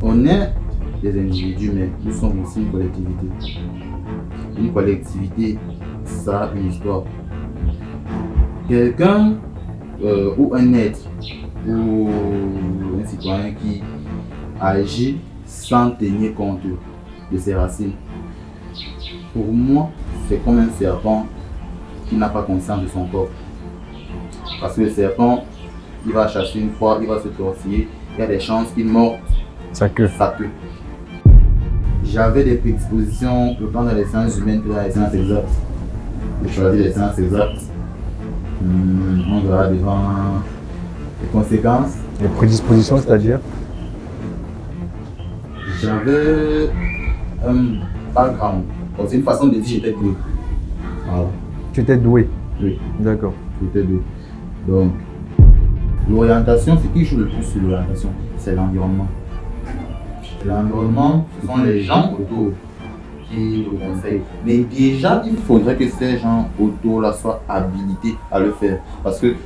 On est des individus, mais nous sommes aussi une collectivité. Une collectivité, ça a une histoire. Quelqu'un ou un être ou un citoyen qui agit sans tenir compte de ses racines, pour moi, c'est comme un serpent qui n'a pas conscience de son corps. Parce que le serpent, il va chasser une fois, il va se tortiller, il y a des chances qu'il morde sa queue. J'avais des prédispositions autant dans les sciences humaines que dans les sciences exactes. J'ai choisi les sciences exactes. On verra devant les conséquences. Les prédispositions, c'est-à-dire? J'avais un background. C'est une façon de dire que j'étais doué. Voilà. Tu étais doué? Oui. D'accord. J'étais doué. Donc, l'orientation, ce qui joue le plus sur l'orientation, c'est l'environnement. L'environnement, ce sont les gens autour qui le conseillent. Mais déjà, il faudrait que ces gens autour-là soient habilités à le faire. Parce que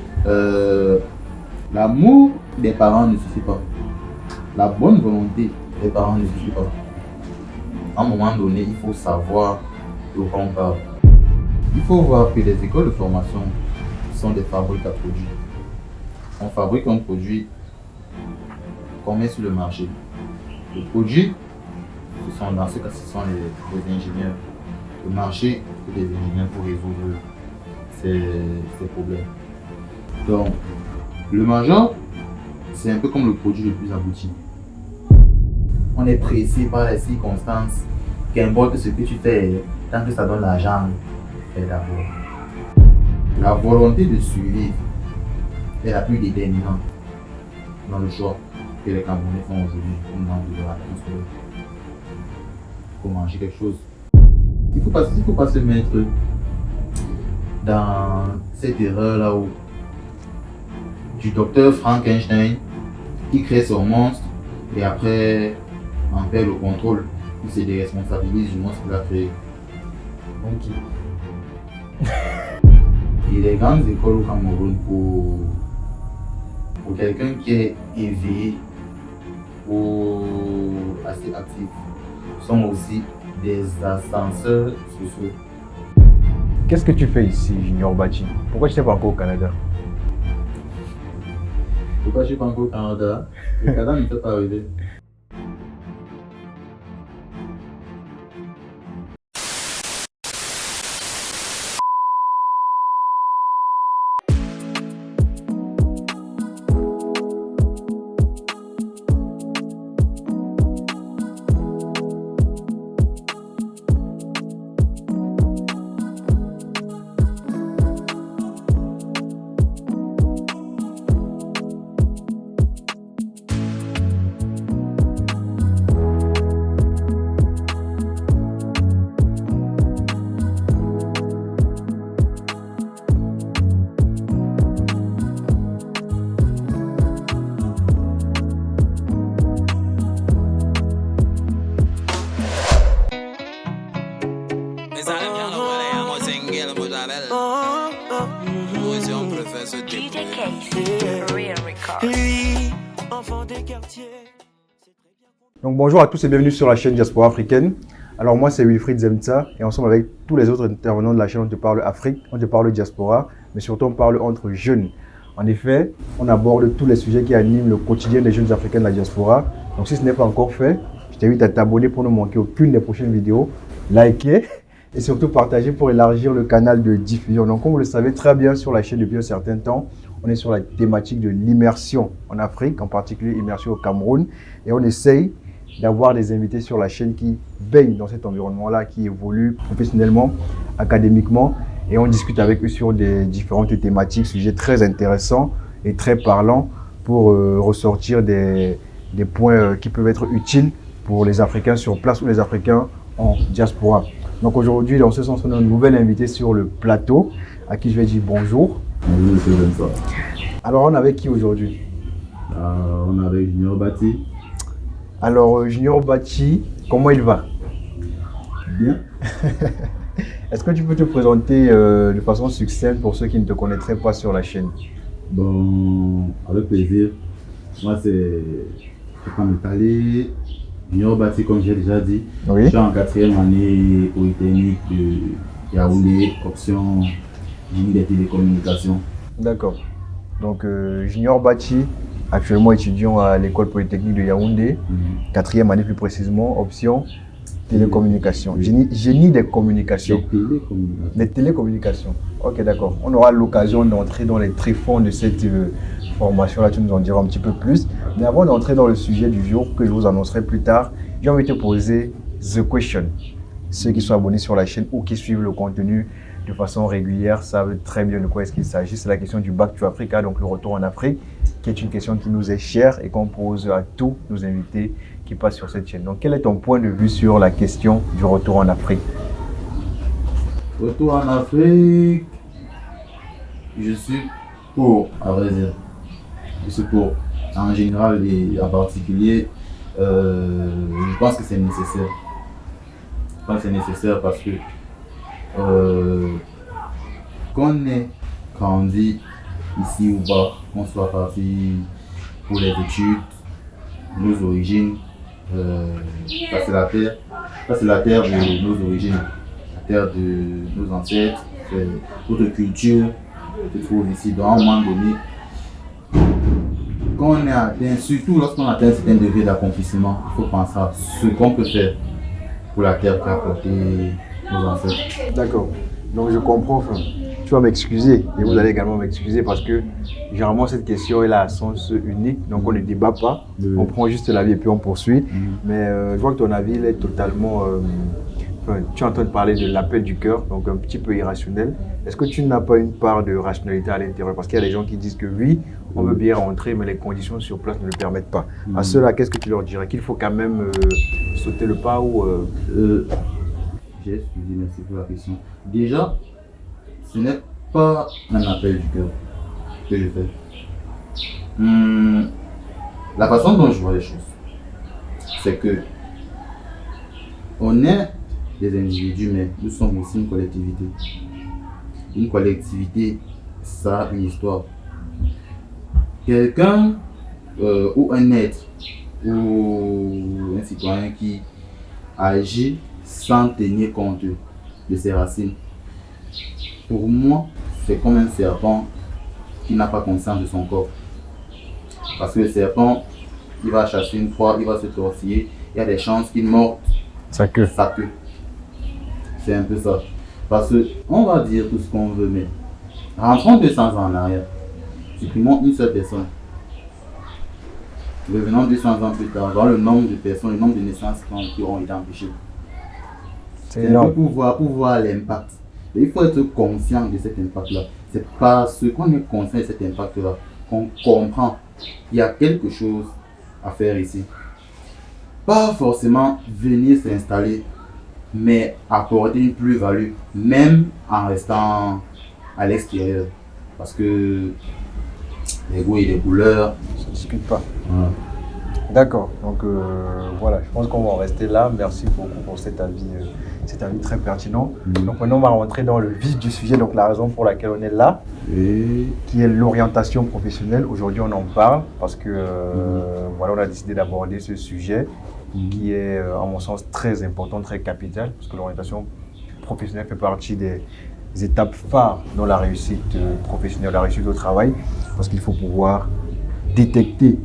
l'amour des parents ne suffit pas. La bonne volonté des parents ne suffit pas. À un moment donné, il faut savoir de quoi on parle. Il faut voir que les écoles de formation sont des fabriques à produits. On fabrique un produit qu'on met sur le marché. Le produit, dans ce cas, ce sont les ingénieurs. Le marché, c'est des ingénieurs pour résoudre ces problèmes. Donc, le major, c'est un peu comme le produit le plus abouti. On est pressé par les circonstances, qu'importe ce que tu fais, tant que ça donne l'argent, fais d'abord. La volonté de survivre est la plus déterminante dans le choix que les Camerounais font aujourd'hui au moment de leur attention. Il faut manger quelque chose. Il ne faut pas se mettre dans cette erreur-là où du docteur Frankenstein qui crée son monstre et après en perd le contrôle. Il se déresponsabilise du monstre qu'il a créé. Ok. Et les grandes écoles au Cameroun pour quelqu'un qui est éveillé ou assez actif sont aussi des ascenseurs sociaux. Qu'est-ce que tu fais ici, Junior Bati? Pourquoi tu n'es pas encore au Canada? Pourquoi je ne suis pas encore au Canada? Le Canada ne me fait pas rêver. Donc bonjour à tous et bienvenue sur la chaîne Diaspora Africaine. Alors moi c'est Wilfried Zemtsa et ensemble avec tous les autres intervenants de la chaîne on te parle Afrique, on te parle diaspora, mais surtout on parle entre jeunes. En effet, on aborde tous les sujets qui animent le quotidien des jeunes africains de la diaspora. Donc si ce n'est pas encore fait, je t'invite à t'abonner pour ne manquer aucune des prochaines vidéos, liker et surtout partager pour élargir le canal de diffusion. Donc comme vous le savez très bien sur la chaîne depuis un certain temps, on est sur la thématique de l'immersion en Afrique, en particulier immersion au Cameroun, et on essaye d'avoir des invités sur la chaîne qui baignent dans cet environnement-là, qui évoluent professionnellement, académiquement, et on discute avec eux sur des différentes thématiques, sujets très intéressants et très parlants pour ressortir des points qui peuvent être utiles pour les Africains sur place ou les Africains en diaspora. Donc aujourd'hui, dans ce sens, on a une nouvelle invitée sur le plateau, à qui je vais dire bonjour. Bonjour, monsieur Zemtsa. Alors, on est avec qui aujourd'hui? On est avec Junior Bati. Alors, Junior Bati, comment il va? Bien. Est-ce que tu peux te présenter de façon succincte pour ceux qui ne te connaîtraient pas sur la chaîne? Bon, avec plaisir. Moi, c'est je vais pas m'étaler. Junior Bati, comme j'ai déjà dit. Oui. Je suis en 4e année Polytechnique de Yaoundé, option génie des télécommunications. D'accord. Donc, Junior Bachi, actuellement étudiant à l'école polytechnique de Yaoundé, 4e année plus précisément, option télécommunications. Génie des communications. Des télécommunications. Ok, d'accord. On aura l'occasion d'entrer dans les tréfonds de cette formation-là, tu nous en diras un petit peu plus. Mais avant d'entrer dans le sujet du jour, que je vous annoncerai plus tard, j'ai envie de te poser The Question. Ceux qui sont abonnés sur la chaîne ou qui suivent le contenu de façon régulière savent très bien de quoi est-ce qu'il s'agit. C'est la question du Back to Africa, donc le retour en Afrique, qui est une question qui nous est chère et qu'on pose à tous nos invités qui passent sur cette chaîne. Donc, quel est ton point de vue sur la question du retour en Afrique? Retour en Afrique, je suis pour, à vrai dire. Je suis pour. En général et en particulier, je pense que c'est nécessaire. Je pense que c'est nécessaire parce que qu'on ait grandi ici ou pas, qu'on soit parti pour les études, nos origines, ça c'est la terre. Ça c'est la terre de nos origines, la terre de nos ancêtres, c'est notre culture se trouve ici. Donc à un moment donné, quand on est atteint, surtout lorsqu'on atteint un certain degré d'accomplissement, il faut penser à ce qu'on peut faire pour la terre qu'a apporté nos ancêtres. D'accord. Donc je comprends. Enfin, tu vas m'excuser et vous allez également m'excuser parce que généralement cette question elle a un sens unique. Donc on ne débat pas, on prend juste l'avis et puis on poursuit. Mais je vois que ton avis il est totalement... tu entends parler de l'appel du cœur, donc un petit peu irrationnel. Est-ce que tu n'as pas une part de rationalité à l'intérieur? Parce qu'il y a des gens qui disent que oui, on veut bien rentrer, mais les conditions sur place ne le permettent pas. À ceux-là, qu'est-ce que tu leur dirais? Qu'il faut quand même sauter le pas ou... J'ai excusé, merci pour la question. Déjà, ce n'est pas un appel du cœur que je fais. La façon dont je vois les choses, c'est que on est des individus, mais nous sommes aussi une collectivité. Une collectivité, ça a une histoire. Quelqu'un ou un être ou un citoyen qui agit sans tenir compte de ses racines, pour moi, c'est comme un serpent qui n'a pas conscience de son corps. Parce que le serpent, il va chasser une proie, il va se tortiller, il y a des chances qu'il morde sa queue. C'est un peu ça. Parce qu'on va dire tout ce qu'on veut, mais rentrons 200 ans en arrière. Supprimons une seule personne. Revenons 200 ans plus tard, voir le nombre de personnes, le nombre de naissances qui ont été empêchées. C'est un peu pour voir l'impact. Il faut être conscient de cet impact-là. C'est parce qu'on est conscient de cet impact-là qu'on comprend qu'il y a quelque chose à faire ici. Pas forcément venir s'installer, mais apporter une plus-value, même en restant à l'extérieur. Parce que les goûts et les couleurs, ça ne discute pas. Voilà. D'accord, donc voilà, je pense qu'on va en rester là. Merci beaucoup pour cet avis très pertinent. Donc maintenant, on va rentrer dans le vif du sujet, donc la raison pour laquelle on est là, qui est l'orientation professionnelle. Aujourd'hui, on en parle parce que voilà, on a décidé d'aborder ce sujet qui est, à mon sens, très important, très capital, parce que l'orientation professionnelle fait partie des étapes phares dans la réussite professionnelle, la réussite au travail, parce qu'il faut pouvoir détecter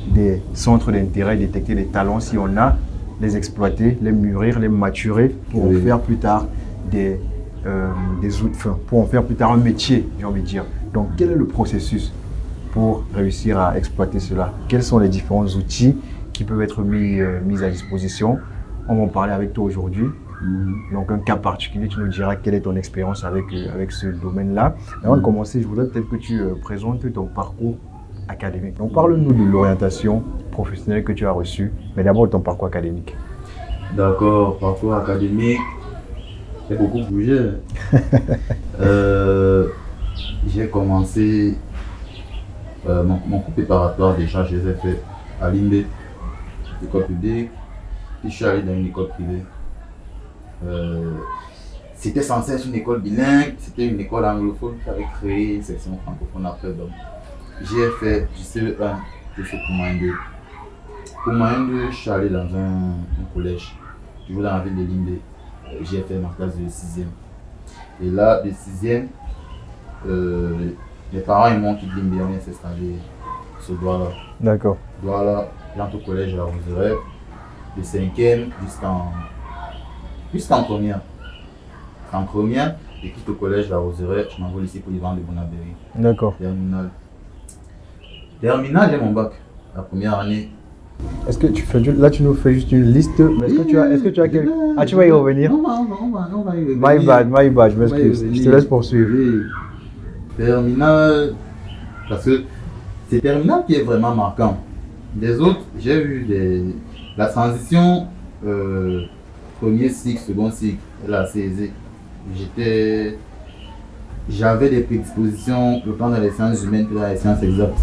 des centres d'intérêt, détecter des talents si on a, les exploiter, les mûrir, les maturer pour en faire plus tard des outils, pour en faire plus tard un métier, j'ai envie de dire. Donc, quel est le processus pour réussir à exploiter cela? Quels sont les différents outils qui peuvent être mis à disposition? On va en parler avec toi aujourd'hui. Donc, un cas particulier, tu nous diras quelle est ton expérience avec ce domaine-là. Avant de commencer, je voudrais peut-être que tu présentes ton parcours académique. Donc, parle-nous de l'orientation professionnelle que tu as reçue, mais d'abord ton parcours académique. D'accord, parcours académique, j'ai beaucoup bougé. J'ai commencé mon cours préparatoire déjà, je les ai fait à l'IMBE, école publique, puis je suis allé dans une école privée. C'était censé être une école bilingue, c'était une école anglophone qui avait créé une section francophone après. Donc, j'ai fait du CE1 jusqu'au CE2. Pour moyen de, je suis allé dans un collège, toujours dans la ville de Limbe. J'ai fait ma classe de 6e. Et là, de 6e, les parents et moi qui de Limbe, on vient s'installer sur Douala. D'accord. Douala, j'entre au collège à la Roseraie, de 5e jusqu'en première. En première, je quitte au collège la Roseraie, je m'envoie au lycée polyvalent de Bonabéry. D'accord. Terminale, j'ai mon bac. La première année. Est-ce que là tu nous fais juste une liste? Est-ce que tu as quelques... Ah, tu vas y revenir? On va y revenir. My bad, je m'excuse. Je te laisse poursuivre. Oui. Terminale, parce que c'est terminale qui est vraiment marquant. Les autres, j'ai eu la transition premier cycle, second cycle, elle est assez aisée. J'avais des prédispositions autant dans les sciences humaines que dans les sciences exactes.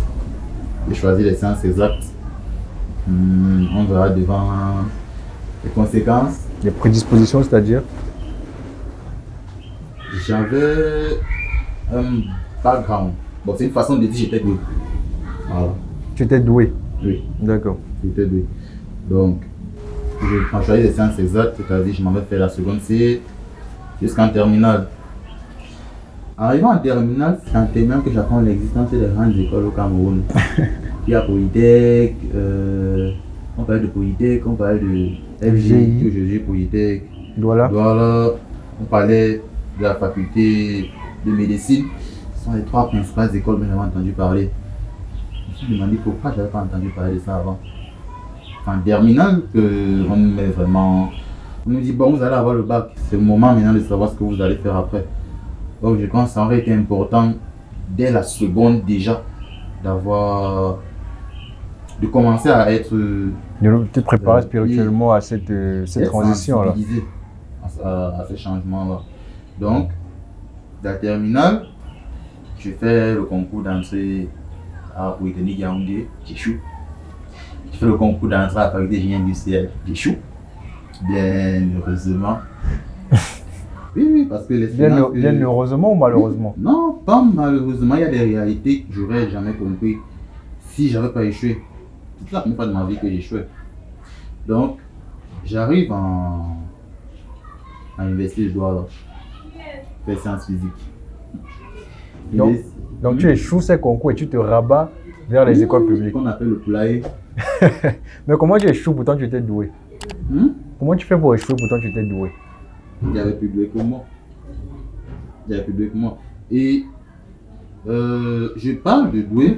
J'ai choisi les sciences exactes. On verra devant les conséquences. Les prédispositions, c'est-à-dire? J'avais un background. Bon, c'est une façon de dire que j'étais doué. Voilà. Tu étais doué? Oui. D'accord. J'étais doué. Donc, j'ai choisi les sciences exactes, c'est-à-dire je m'avais fait la seconde C jusqu'en terminale. Arrivant en terminale, c'est en terminale que j'apprends l'existence des grandes écoles au Cameroun. Il y a Polytech, on parlait de Polytech, on parlait de FGI, aujourd'hui Polytech. Voilà. On parlait de la faculté de médecine. Ce sont les trois principales écoles que j'avais entendu parler. Je me suis demandé pourquoi je n'avais pas entendu parler de ça avant. En terminale, on nous dit bon, vous allez avoir le bac. C'est le moment maintenant de savoir ce que vous allez faire après. Donc je pense que ça aurait été important dès la seconde déjà de commencer à être... De te préparer spirituellement à cette transition-là. À ce changement-là. Donc, la terminale, je fais le concours d'entrée à Polytechnique Yaoundé, j'échoue. Je fais le concours d'entrée à la faculté génie industrielle, j'échoue. Bien heureusement. Oui, parce que l'expérience... Bien heureusement ou malheureusement? Non, pas malheureusement. Il y a des réalités que j'aurais jamais compris si j'avais pas échoué. C'est la première fois de ma vie que j'échouais. Donc, j'arrive à l'université de Douala, faire sciences physiques. Donc tu échoues ces concours et tu te rabats vers les écoles publiques. Qu'on appelle le poulailler. Mais comment tu échoues pourtant tu étais doué? Comment tu fais pour échouer pourtant tu étais doué? Il y avait plus doué que moi. Et je parle de doué,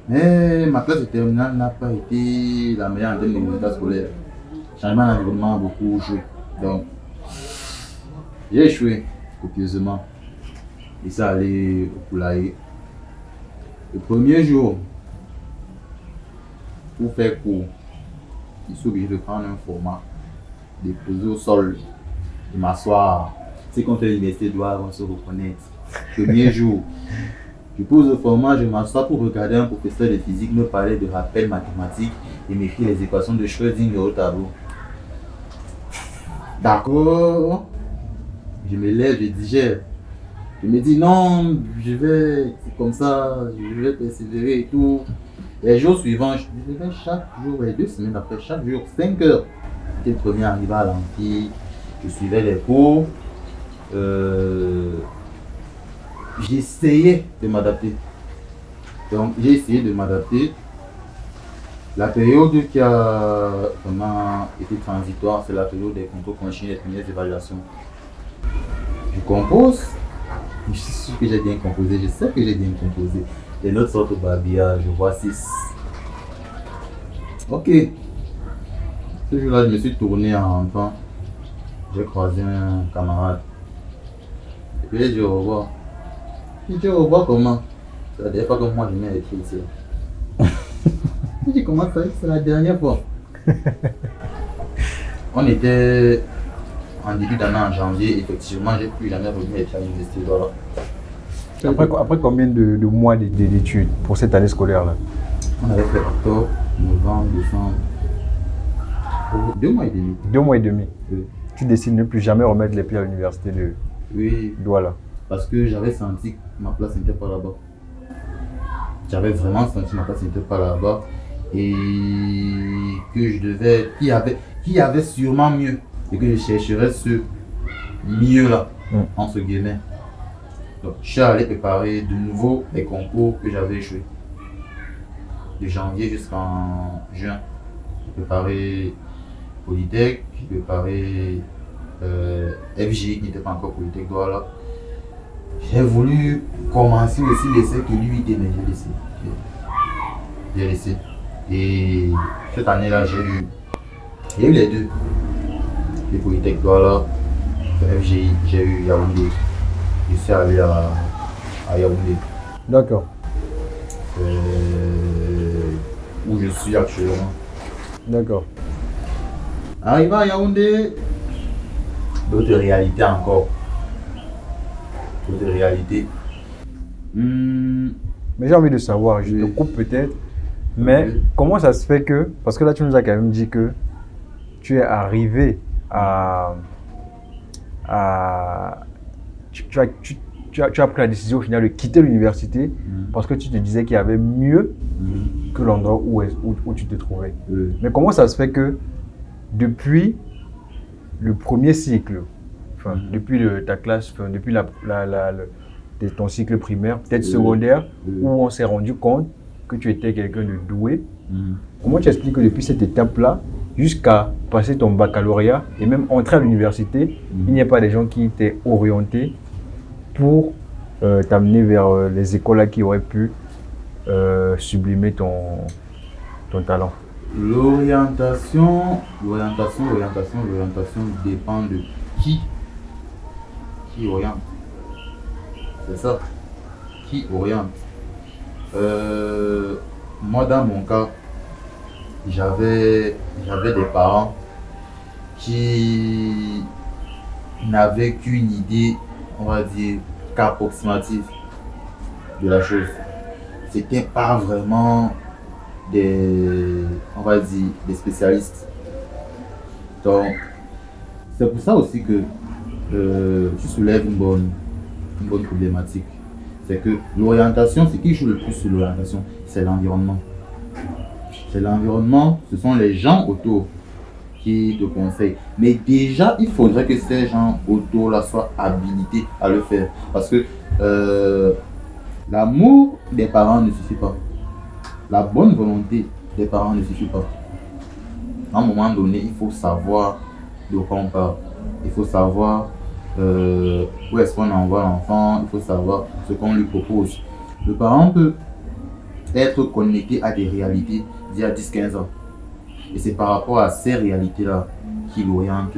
mais ma classe de terminale n'a pas été la meilleure en termes de résultats scolaires. Changement d'environnement a beaucoup joué. Donc, j'ai échoué copieusement. Et ça allait au poulailler. Le premier jour, pour faire court, je suis obligé de prendre un format, de poser au sol, de m'asseoir. C'est qu'on fait l'université doit se reconnaître. Premier jour, je pose le format, je m'assois pour regarder un professeur de physique me parler de rappel mathématique et m'écrire les équations de Schrödinger au tableau. D'accord. Je me lève, je digère. Je me dis non, c'est comme ça, je vais persévérer et tout. Les jours suivants, je me chaque jour, et 2 semaines après, chaque jour, 5 heures. J'étais le premier arrivé à l'amphi, je suivais les cours. J'ai essayé de m'adapter. Donc j'ai essayé de m'adapter. La période qui a vraiment été transitoire, c'est la période des concours continus, des premières évaluations. Je compose. Je suis sûr que j'ai bien composé, je sais que j'ai bien composé. Les notes sortent au babillard, je vois 6. Ok. Ce jour-là, je me suis tourné en rentrant. J'ai croisé un camarade. Et puis j'ai dit au revoir. Il dit au revoir comment? C'est la dernière fois que moi je viens écrire ici. Je dis comment ça? C'est la dernière fois. On était en début d'année en janvier, effectivement, j'ai plus jamais revenu écrire à l'université. Voilà. Après combien de mois d'études pour cette année scolaire-là? On avait fait octobre, novembre, décembre. 2 mois et demi. 2 mois et demi. Oui. Tu décides de ne plus jamais remettre les pieds à l'université de Douala. Parce que j'avais senti que ma place n'était pas là-bas. J'avais vraiment senti que ma place n'était pas là-bas. et que je devais, qui avait sûrement mieux et que je chercherais ce mieux-là, entre guillemets. Donc, je suis allé préparer de nouveau les concours que j'avais échoués. De janvier jusqu'en juin. J'ai préparé Polytech, j'ai préparé FG qui n'était pas encore Polytech Douala. J'ai voulu commencer aussi l'essai que lui était, mais j'ai laissé. J'ai laissé. Et cette année-là, j'ai eu les deux. Les Polytech Douala, FGI, j'ai eu Yaoundé. Je suis allé à Yaoundé. D'accord. Où je suis actuellement. D'accord. Arrivé à Yaoundé, d'autres réalités encore. D'autres réalités. Mais j'ai envie de savoir, je te coupe peut-être, mais comment ça se fait que, parce que là tu nous as quand même dit que tu es arrivé tu as pris la décision au final de quitter l'université parce que tu te disais qu'il y avait mieux que l'endroit où tu te trouvais. Mais comment ça se fait que depuis le premier cycle, depuis ta classe, depuis ton cycle primaire, peut-être secondaire, où on s'est rendu compte que tu étais quelqu'un de doué, comment tu expliques que depuis cette étape-là, jusqu'à passer ton baccalauréat et même entrer à l'université, il n'y a pas des gens qui t'aient orienté pour t'amener vers les écoles là qui auraient pu sublimer ton talent? L'orientation dépend de qui oriente. C'est ça. Qui oriente. Moi, dans mon cas, j'avais des parents qui n'avaient qu'une idée, on va dire, qu'approximative de la chose. C'était pas vraiment des spécialistes. Donc, c'est pour ça aussi que tu soulèves une bonne problématique. C'est que l'orientation, ce qui joue le plus sur l'orientation, c'est l'environnement. C'est l'environnement, ce sont les gens autour qui te conseillent. Mais déjà, il faudrait que ces gens autour-là soient habilités à le faire. Parce que l'amour des parents ne suffit pas. La bonne volonté des parents ne suffit pas. À un moment donné, il faut savoir de quoi on parle. Il faut savoir où est-ce qu'on envoie l'enfant. Il faut savoir ce qu'on lui propose. Le parent peut être connecté à des réalités d'il y a 10-15 ans. Et c'est par rapport à ces réalités-là qu'il oriente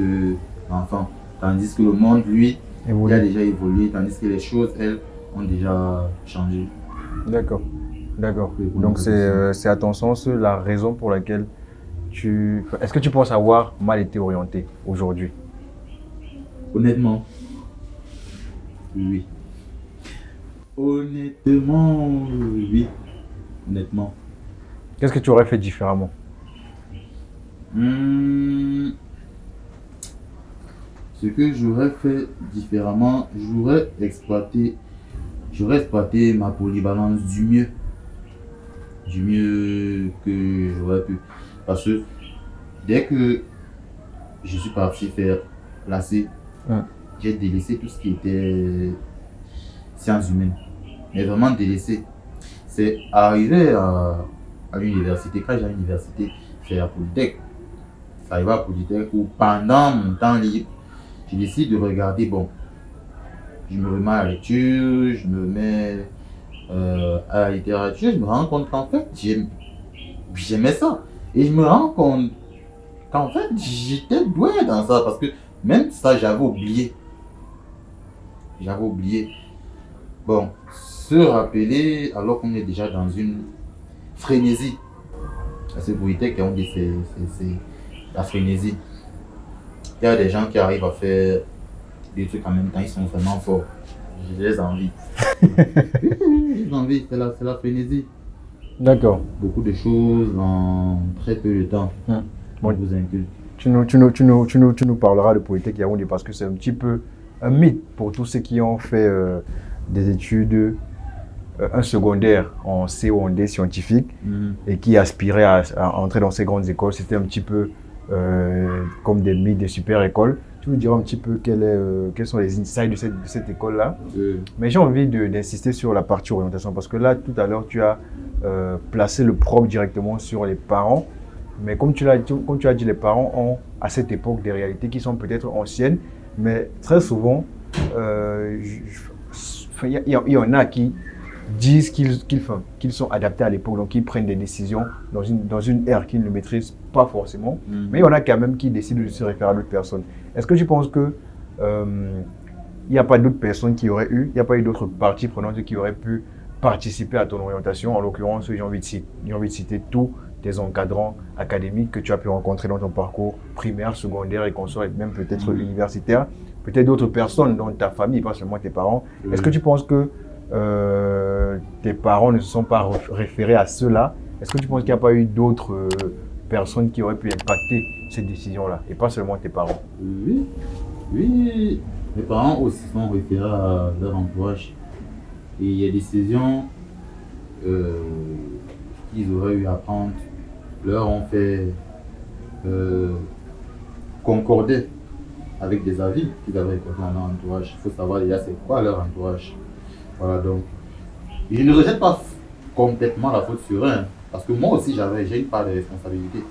l'enfant. Tandis que le monde, lui, il a déjà évolué. Tandis que les choses, elles, ont déjà changé. D'accord. D'accord. Donc c'est à ton sens la raison pour laquelle est-ce que tu penses avoir mal été orienté aujourd'hui? Honnêtement, oui. Honnêtement, oui. Honnêtement. Qu'est-ce que tu aurais fait différemment? Ce que j'aurais fait différemment, j'aurais exploité ma polyvalence du mieux que j'aurais pu. Parce que dès que je suis parti faire l'AC, j'ai délaissé tout ce qui était sciences humaines. Mais vraiment délaissé. C'est arrivé à l'université. Quand j'ai à l'université, c'est à Polytech. Ça arrive à Polytech où pendant mon temps libre, je décide de regarder, bon, je me remets à la lecture, je me mets à la littérature, je me rends compte qu'en fait, j'aimais ça. Et je me rends compte qu'en fait, j'étais doué dans ça parce que même ça, j'avais oublié. Bon, se rappeler alors qu'on est déjà dans une frénésie. C'est Polytech, on dit c'est la frénésie. Il y a des gens qui arrivent à faire des trucs en même temps, ils sont vraiment forts. J'ai les envies. J'ai envie, c'est la frénésie. D'accord. Beaucoup de choses en très peu de temps. Bon, tu nous parleras de Polytech Yaoundé parce que c'est un petit peu un mythe pour tous ceux qui ont fait des études un secondaire en C ou en D scientifique et qui aspirait à entrer dans ces grandes écoles. C'était un petit peu comme des mythes, des super écoles. Tu nous diras un petit peu quels sont les insights de cette école-là. Mais j'ai envie d'insister sur la partie orientation parce que là, tout à l'heure, tu as placé le propre directement sur les parents. Mais comme tu as dit, les parents ont à cette époque des réalités qui sont peut-être anciennes, mais très souvent, il y en a qui disent qu'ils sont adaptés à l'époque, donc ils prennent des décisions dans une ère qu'ils ne maîtrisent pas forcément. Mais il y en a quand même qui décident de se référer à d'autres personnes. Est-ce que tu penses que il n'y a pas d'autres personnes il n'y a pas eu d'autres parties prenantes qui auraient pu participer à ton orientation? En l'occurrence, j'ai envie de citer tous tes encadrants académiques que tu as pu rencontrer dans ton parcours primaire, secondaire et consort, et même peut-être universitaire. Peut-être d'autres personnes dans ta famille, pas seulement tes parents. Est-ce que tu penses que tes parents ne se sont pas référés à ceux-là? Est-ce que tu penses qu'il n'y a pas eu d'autres personnes qui auraient pu impacter cette décision-là, et pas seulement tes parents? Oui, oui. Mes parents aussi sont référés à leur entourage. Et il y a des décisions qu'ils auraient eu à prendre, leur ont fait concorder avec des avis qu'ils avaient écoutés dans leur entourage. Il faut savoir déjà c'est quoi leur entourage. Voilà, donc je ne rejette pas complètement la faute sur eux, hein, parce que moi aussi j'ai une part de responsabilité.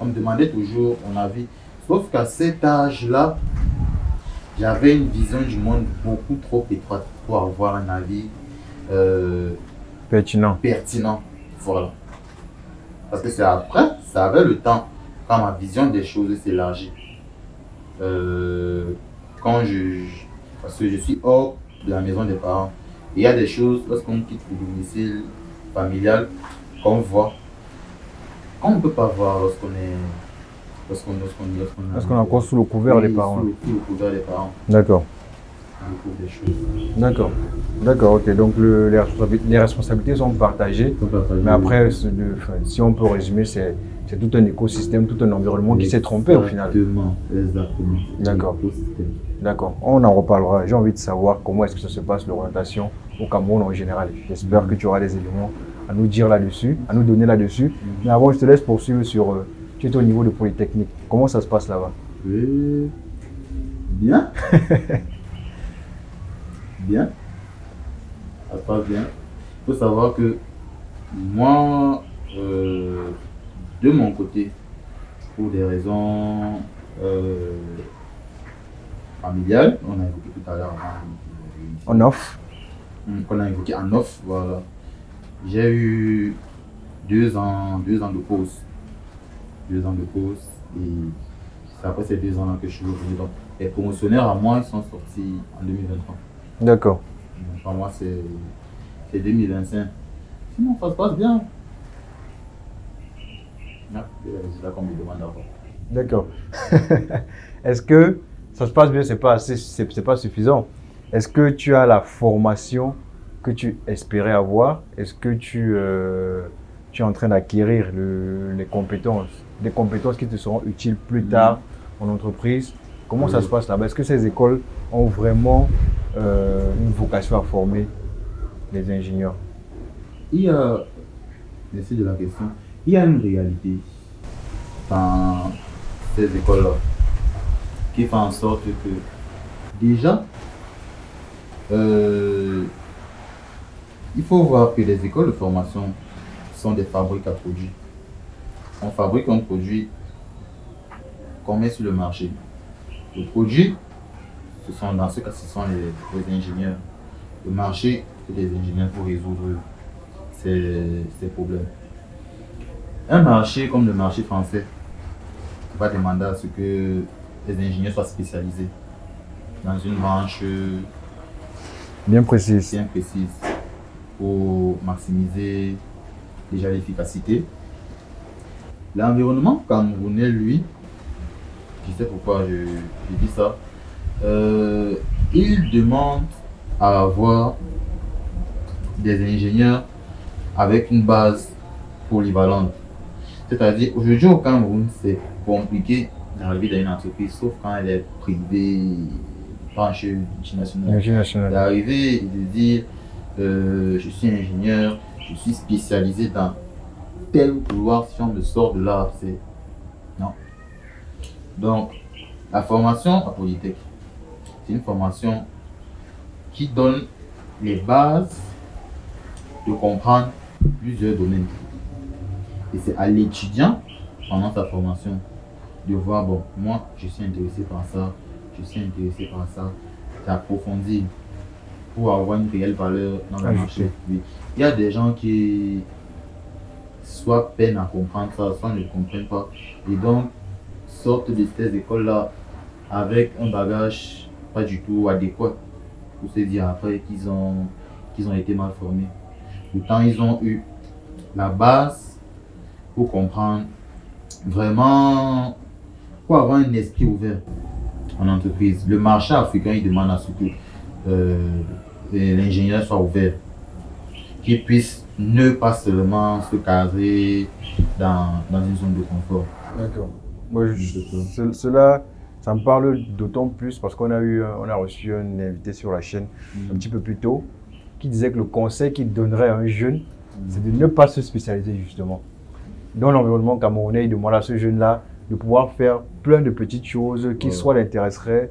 On me demandait toujours mon avis, sauf qu'à cet âge-là, j'avais une vision du monde beaucoup trop étroite pour avoir un avis Pertinent. Voilà. Parce que c'est après, ça avait le temps, quand ma vision des choses s'élargit. Parce que je suis hors de la maison des parents. Il y a des choses, lorsqu'on quitte le domicile familial, qu'on voit, qu'on ne peut pas voir lorsqu'on est encore sous le couvert des parents. Sous le couvert des parents. D'accord. On découvre des choses. D'accord. D'accord, ok. Donc les responsabilités sont partagées. Mais après, si on peut résumer, c'est tout un écosystème, tout un environnement qui s'est trompé au final. Exactement. D'accord. D'accord. On en reparlera. J'ai envie de savoir comment est-ce que ça se passe l'orientation au Cameroun en général. J'espère que tu auras des éléments à nous dire là-dessus, à nous donner là-dessus. Mais avant, je te laisse poursuivre sur. Tu es au niveau de Polytechnique. Comment ça se passe là-bas? Oui. Bien. Bien. Ça se passe bien. Il faut savoir que moi, de mon côté, pour des raisons familiales, on a évoqué tout à l'heure En off. Qu'on a évoqué en off, voilà. J'ai eu 2 ans de pause. 2 ans de pause, et c'est après ces 2 ans-là que je suis revenu. Donc, les promotionnaires à moi, ils sont sortis en 2023. D'accord. Donc, pour moi, c'est 2025. Sinon, ça se passe bien. C'est le résultat qu'on me demande d'avoir. D'accord. Est-ce que ça se passe bien? C'est pas suffisant. Est-ce que tu as la formation que tu espérais avoir? Est-ce que tu es en train d'acquérir des compétences qui te seront utiles plus tard en entreprise? Comment ça se passe là-bas? Est-ce que ces écoles ont vraiment une vocation à former les ingénieurs? Merci de la question. Il y a une réalité dans ces écoles-là qui fait en sorte que déjà, il faut voir que les écoles de formation sont des fabriques à produits. On fabrique un produit qu'on met sur le marché. Le produit, dans ce cas, ce sont les ingénieurs. Le marché, c'est les ingénieurs pour résoudre ces problèmes. Un marché comme le marché français va demander à ce que les ingénieurs soient spécialisés dans une branche bien précise pour maximiser déjà l'efficacité. L'environnement camerounais, lui, je sais pourquoi je dis ça, il demande à avoir des ingénieurs avec une base polyvalente. C'est-à-dire, aujourd'hui au Cameroun, c'est compliqué d'arriver dans une entreprise, sauf quand elle est privée, branchée multinationale. D'arriver et de dire, je suis ingénieur, je suis spécialisé dans tel couloir, si on me sort de là, c'est... Non. Donc, la formation à Polytech, c'est une formation qui donne les bases de comprendre plusieurs domaines. Et c'est à l'étudiant, pendant sa formation, de voir, bon, moi, je suis intéressé par ça, je suis intéressé par ça, d'approfondir pour avoir une réelle valeur dans le marché. Oui. Il y a des gens qui soit peinent à comprendre ça, soit ne comprennent pas. Et donc, sortent de ces écoles-là avec un bagage pas du tout adéquat pour se dire après qu'ils ont été mal formés. Pourtant, ils ont eu la base pour comprendre vraiment, pour avoir un esprit ouvert en entreprise. Le marché africain, il demande à ce que l'ingénieur soit ouvert, qu'il puisse ne pas seulement se caser dans une zone de confort. D'accord. Moi, cela, ça me parle d'autant plus parce qu'on a reçu un invité sur la chaîne un petit peu plus tôt qui disait que le conseil qu'il donnerait à un jeune, c'est de ne pas se spécialiser justement. Dans l'environnement camerounais, il demande à ce jeune-là de pouvoir faire plein de petites choses qui soit l'intéresseraient,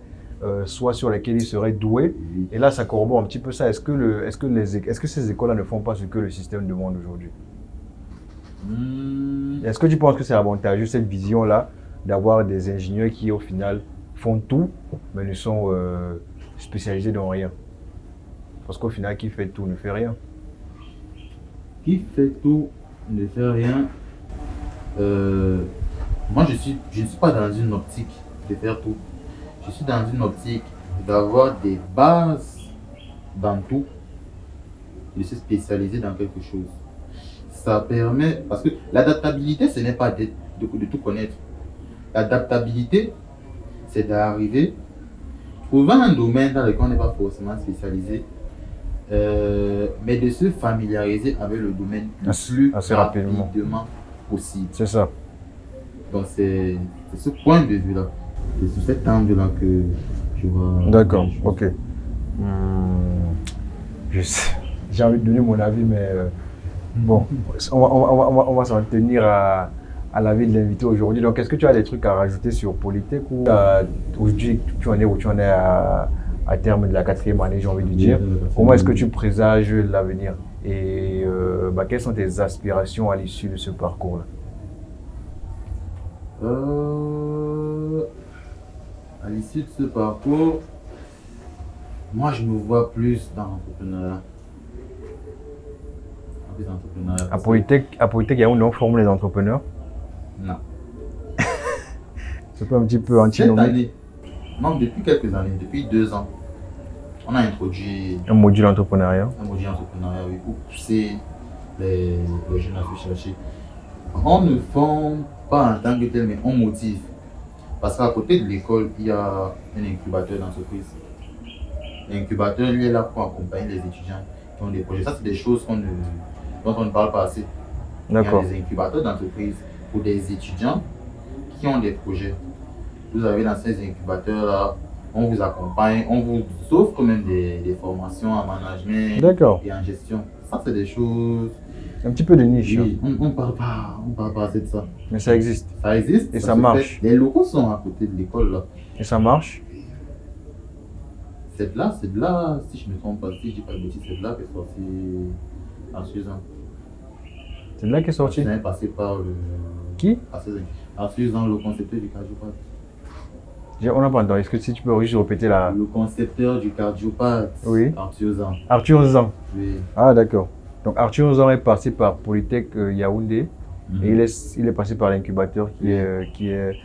soit sur lesquelles il serait doué. Et là, ça corrobore un petit peu ça. Est-ce que ces écoles-là ne font pas ce que le système demande aujourd'hui? Est-ce que tu penses que c'est avantageux, cette vision-là, d'avoir des ingénieurs qui, au final, font tout, mais ne sont spécialisés dans rien? Parce qu'au final, qui fait tout ne fait rien. Qui fait tout ne fait rien. Moi, je ne suis pas dans une optique de faire tout. Je suis dans une optique d'avoir des bases dans tout et de se spécialiser dans quelque chose. Ça permet, parce que l'adaptabilité, ce n'est pas de tout connaître. L'adaptabilité, c'est d'arriver, trouver un domaine dans lequel on n'est pas forcément spécialisé, mais de se familiariser avec le domaine le plus rapidement possible. C'est ça. Donc c'est ce point de vue-là, c'est sous cet angle-là que je vois. D'accord, ok. J'ai envie de donner mon avis, mais bon, on va s'en tenir à l'avis de l'invité aujourd'hui. Donc, est-ce que tu as des trucs à rajouter sur Polytech ou aujourd'hui tu en es où tu en es à terme de la 4e année, j'ai envie de dire. Comment est-ce que tu présages l'avenir et quelles sont tes aspirations à l'issue de ce parcours-là? À l'issue de ce parcours, moi je me vois plus dans l'entrepreneuriat. À Polytech, il y a où on forme les entrepreneurs? Non. C'est pas un petit peu antinomique? Non, depuis quelques années, depuis 2 ans, on a introduit un module entrepreneuriat. Un module entrepreneuriat, oui, pour pousser les jeunes à se chercher. On ne forme pas en tant que tel, mais on motive. Parce qu'à côté de l'école, il y a un incubateur d'entreprise. L'incubateur, il est là pour accompagner les étudiants qui ont des projets. Ça, c'est des choses dont on ne parle pas assez. D'accord. Il y a des incubateurs d'entreprise pour des étudiants qui ont des projets. Vous avez dans ces incubateurs-là, on vous accompagne, on vous offre même des formations en management et en gestion. Ça, c'est des choses... Un petit peu de niche. Oui, on ne parle pas assez de ça. Mais ça existe. Ça existe. Et ça marche. Les locaux sont à côté de l'école là. Et ça marche. C'est de là, si je ne me trompe pas, si je dis pas de bêtises, c'est de là qu'est sorti en Suzanne. C'est de là qu'est sorti. C'est passé par le... Qui? En Suzanne, le concepteur du cardiopathe. On n'a pas entendu. Est-ce que si tu peux juste répéter la... Le concepteur du cardiopathe. Oui. Arthur Zan. Arthur Zan. Oui. Ah d'accord. Donc Arthur Zan est passé par Polytech Yaoundé et il est passé par l'incubateur qui est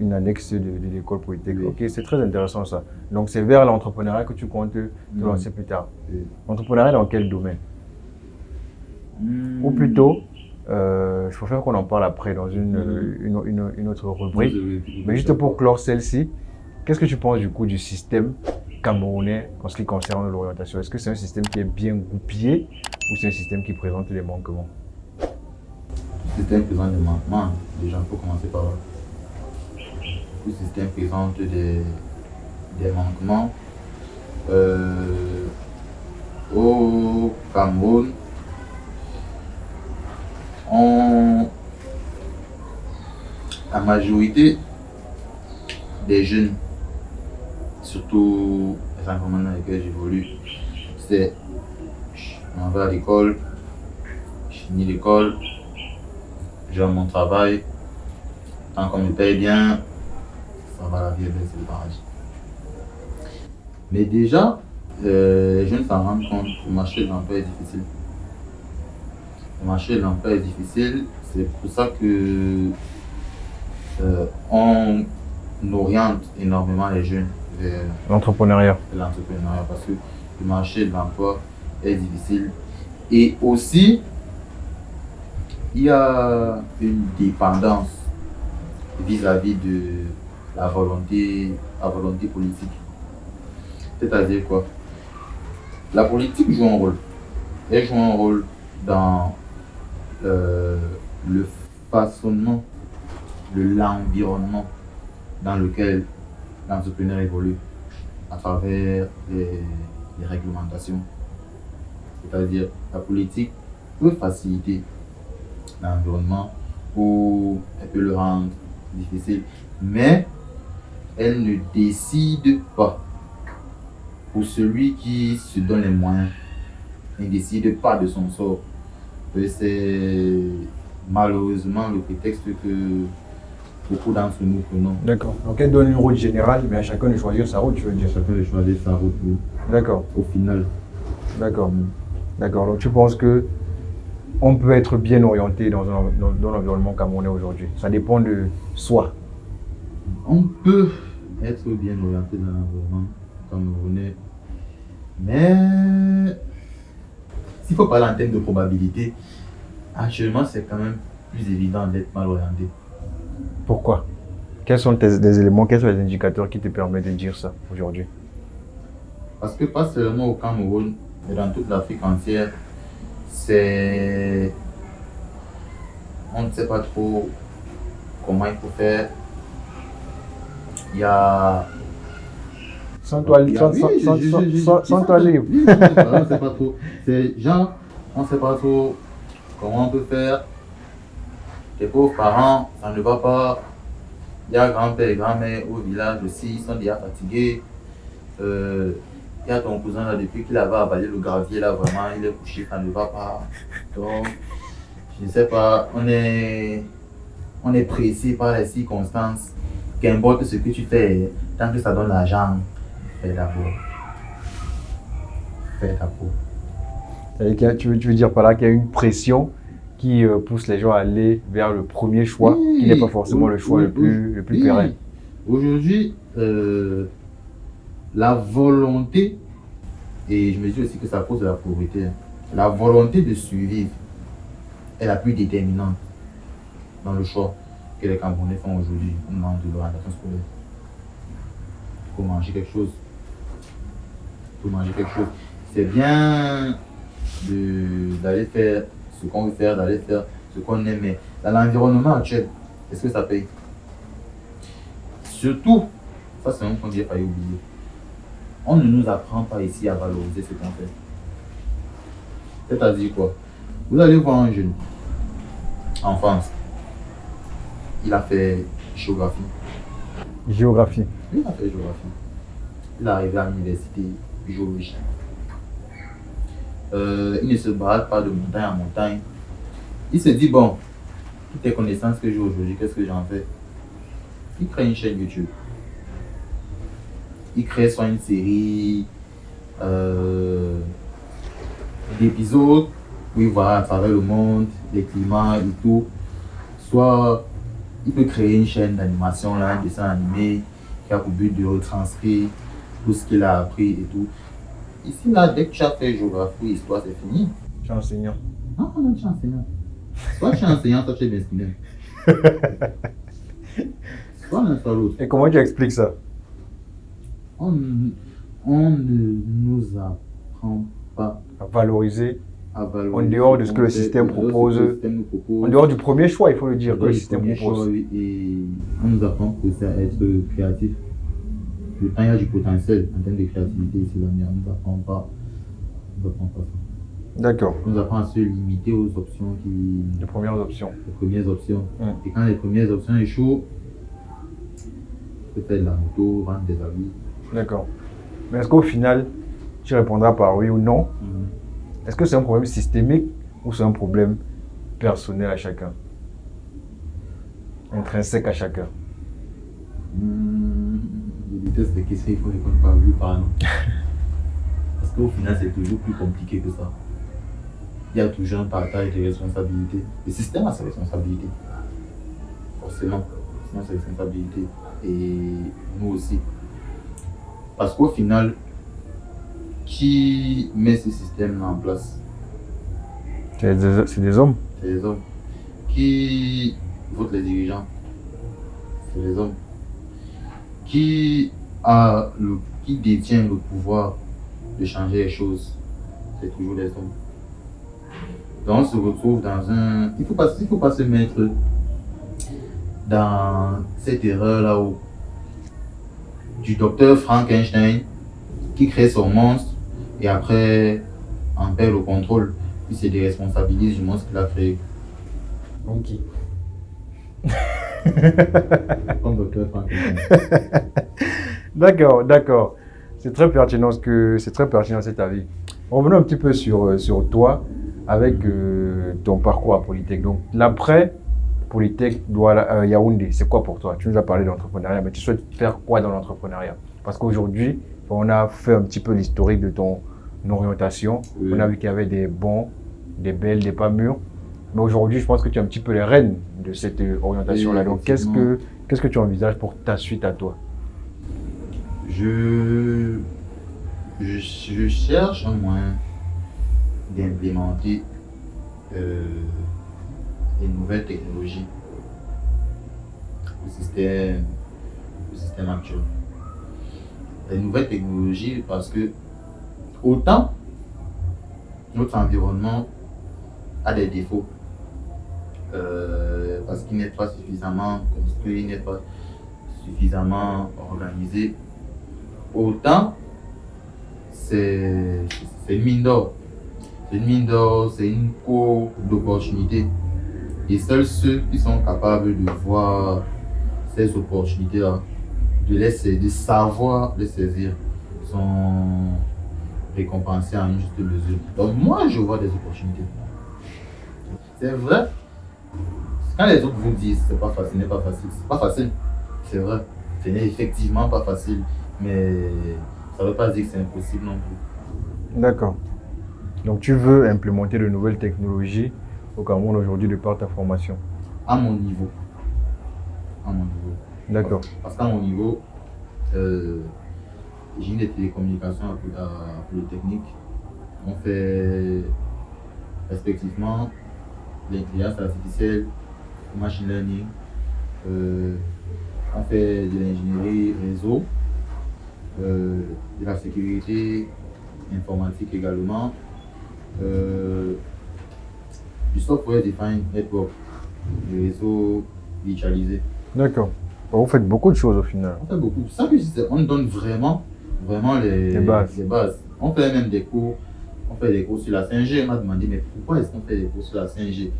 une annexe de l'école Polytech. Oui. Ok, c'est très intéressant ça. Donc c'est vers l'entrepreneuriat que tu comptes te lancer plus tard. Oui. Entrepreneuriat dans quel domaine? Ou plutôt, je préfère qu'on en parle après dans une autre rubrique. Mais juste pour clore celle-ci, qu'est-ce que tu penses du coup du système camerounais en ce qui concerne l'orientation? Est-ce que c'est un système qui est bien goupillé ou c'est un système qui présente des manquements? Le système présente des manquements. Déjà, il faut commencer par là. Le système présente des manquements. Au Cameroun, on, la majorité des jeunes, surtout les environnements dans lesquels j'évolue, c'est je m'en vais à l'école, je finis l'école, j'ai mon travail, tant qu'on me paye bien, ça va, la vie est belle, c'est le paradis. Mais déjà, les jeunes s'en rendent compte, le marché de l'emploi est difficile. Le marché de l'emploi est difficile, c'est pour ça que on oriente énormément les jeunes vers L'entrepreneuriat. l'entrepreneuriat parce que le marché de l'emploi est difficile. Et aussi, il y a une dépendance vis-à-vis de la volonté politique. C'est-à-dire quoi? La politique joue un rôle. Elle joue un rôle dans le façonnement de l'environnement dans lequel l'entrepreneur évolue à travers les réglementations. C'est-à-dire la politique peut faciliter l'environnement ou elle peut le rendre difficile, mais elle ne décide pas pour celui qui se donne les moyens. Elle ne décide pas de son sort. Et c'est malheureusement le prétexte que beaucoup d'entre nous prenons. D'accord. Donc elle donne une route générale, mais à chacun de choisir sa route, tu veux dire. Chacun de choisir sa route D'accord. au final. D'accord. D'accord. Donc tu penses que on peut être bien orienté dans l'environnement camerounais aujourd'hui. Ça dépend de soi. On peut être bien orienté dans l'environnement camerounais, mais s'il faut parler en termes de probabilité, actuellement c'est quand même plus évident d'être mal orienté. Pourquoi? Quels sont les éléments, quels sont les indicateurs qui te permettent de dire ça aujourd'hui? Parce que pas seulement au Cameroun, mais dans toute l'Afrique entière, c'est... On ne sait pas trop comment il faut faire. Il y a... Sans toi libre. Oui, on ne sait pas trop. C'est genre, on ne sait pas trop comment on peut faire. Les pauvres parents, ça ne va pas. Il y a grand-père et grand-mère au village aussi, ils sont déjà fatigués. Il y a ton cousin là, depuis qu'il avait avalé le gravier là, vraiment, il est couché, ça ne va pas. Donc, je ne sais pas, on est pressé par les circonstances. Qu'importe ce que tu fais, tant que ça donne l'argent, fais d'abord. Fais d'abord. Tu veux dire par là qu'il y a une pression qui pousse les gens à aller vers le premier choix, Oui, qui n'est pas forcément le choix le plus oui. pérenne. Aujourd'hui, la volonté, et je me dis aussi que ça cause de la pauvreté, hein. La volonté de survivre est la plus déterminante dans le choix que les Camerounais font aujourd'hui au moment de l'orientation scolaire. Il faut manger quelque chose. Il faut manger quelque chose. C'est bien d'aller faire ce qu'on veut faire, d'aller faire ce qu'on aime, mais dans l'environnement actuel, est-ce que ça paye? Surtout, ça c'est un point que j'ai failli oublier. On ne nous apprend pas ici à valoriser ce qu'on fait. C'est-à-dire quoi? Vous allez voir un jeune en France, il a fait géographie. Géographie. Il a fait géographie. Il est arrivé à l'université biologie. Il ne se balade pas de montagne en montagne. Il se dit, bon, toutes les connaissances que j'ai aujourd'hui, qu'est-ce que j'en fais? Il crée une chaîne YouTube. Il crée soit une série d'épisodes où il va à travers le monde, les climats et tout. Soit il peut créer une chaîne d'animation, là, un dessin animé qui a pour but de retranscrire tout ce qu'il a appris et tout. Ici, là, dès que tu as fait géographie, histoire, c'est fini. Tu es enseignant. Non, non, tu es enseignant. Soit tu es enseignant, soit tu es destiné. Soit l'un, soit l'autre. Et comment tu expliques ça? On ne nous apprend pas À valoriser à valoriser en dehors de ce que le système propose. En dehors du premier choix, il faut le dire, que le système propose. Et on nous apprend aussi à être créatif. Quand il y a du potentiel en termes de créativité ici, là, mais on ne nous apprend pas On ne apprend pas ça. D'accord. On nous apprend à se limiter aux options Les premières options. les premières options. Hum. Et quand les premières options échouent, on peut faire de la moto, vendre des habits. D'accord. Mais est-ce qu'au final, tu répondras par oui ou non? Est-ce que c'est un problème systémique ou c'est un problème personnel à chacun? Intrinsèque à chacun? Je déteste les questions, il faut répondre par oui ou par non. Parce qu'au final, c'est toujours plus compliqué que ça. Il y a toujours un partage des responsabilités. Le système a ses responsabilités. Forcément, sinon ses responsabilités. Et nous aussi. Parce qu'au final, qui met ce système-là en place? C'est des hommes. C'est les hommes. Qui vote les dirigeants? C'est les hommes. Qui détient le pouvoir de changer les choses? C'est toujours les hommes. Donc on se retrouve dans un... Il faut pas se mettre dans cette erreur-là où du docteur Frankenstein qui crée son monstre et après en perd le contrôle, puis se déresponsabilise du monstre qu'il a créé. Ok. Comme docteur Frankenstein. D'accord. C'est très pertinent cet avis. Revenons un petit peu sur toi avec ton parcours à Polytech. Donc l'après Polytech Yaoundé, c'est quoi pour toi? Tu nous as parlé d'entrepreneuriat, mais tu souhaites faire quoi dans l'entrepreneuriat? Parce qu'aujourd'hui, on a fait un petit peu l'historique de ton orientation. Oui. On a vu qu'il y avait des bons, des belles, des pas mûrs. Mais aujourd'hui, je pense que tu es un petit peu les rênes de cette orientation-là. Oui, Donc, qu'est-ce que tu envisages pour ta suite à toi? Je cherche un moyen d'implémenter des nouvelles technologies au système actuel. Les nouvelles technologies parce que autant notre environnement a des défauts parce qu'il n'est pas suffisamment construit, il n'est pas suffisamment organisé, autant c'est une mine d'or. C'est une mine d'or, c'est une cour d'opportunités. Et seuls ceux qui sont capables de voir ces opportunités-là, de savoir les saisir, sont récompensés à une juste mesure. Donc moi, je vois des opportunités. C'est vrai. Quand les autres vous disent c'est pas facile, n'est pas facile, c'est pas facile. C'est vrai. Ce n'est effectivement pas facile, mais ça ne veut pas dire que c'est impossible non plus. D'accord. Donc, tu veux implémenter de nouvelles technologies au Cameroun aujourd'hui de par ta formation? À mon niveau. À mon niveau. D'accord. Parce qu'à mon niveau, j'ai une des télécommunications à Polytechnique. On fait respectivement l'intelligence artificielle, le machine learning, on fait de l'ingénierie réseau, de la sécurité informatique également, du software defined network, du réseau virtualisé. D'accord. Vous faites beaucoup de choses au final. On fait beaucoup. Ça que je disais, on donne vraiment les bases. On fait même des cours. On fait des cours sur la 5G. On m'a demandé, mais pourquoi est-ce qu'on fait des cours sur la 5G?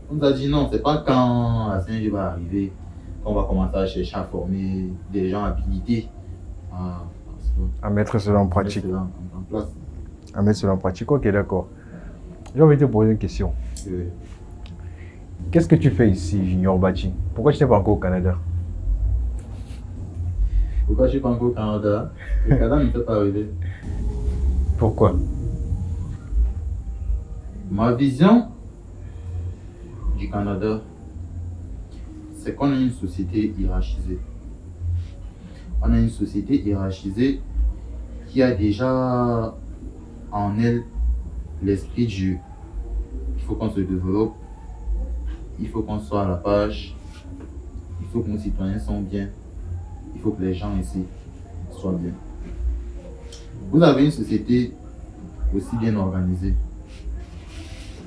On nous a dit non, c'est pas quand la 5G va arriver qu'on va commencer à chercher à former des gens habilités À mettre cela en pratique. En place. À mettre cela en pratique. Ok, d'accord. J'ai envie de te poser une question. Qu'est-ce que tu fais ici, Junior Bachi? Pourquoi tu n'es pas encore au Canada? Pourquoi je ne suis pas encore au Canada? Le Canada ne peut pas arriver. Pourquoi? Ma vision du Canada, c'est qu'on a une société hiérarchisée. On a une société hiérarchisée qui a déjà en elle l'esprit du il faut qu'on se développe, il faut qu'on soit à la page, il faut que nos citoyens soient bien, il faut que les gens ici soient bien. Vous avez une société aussi bien organisée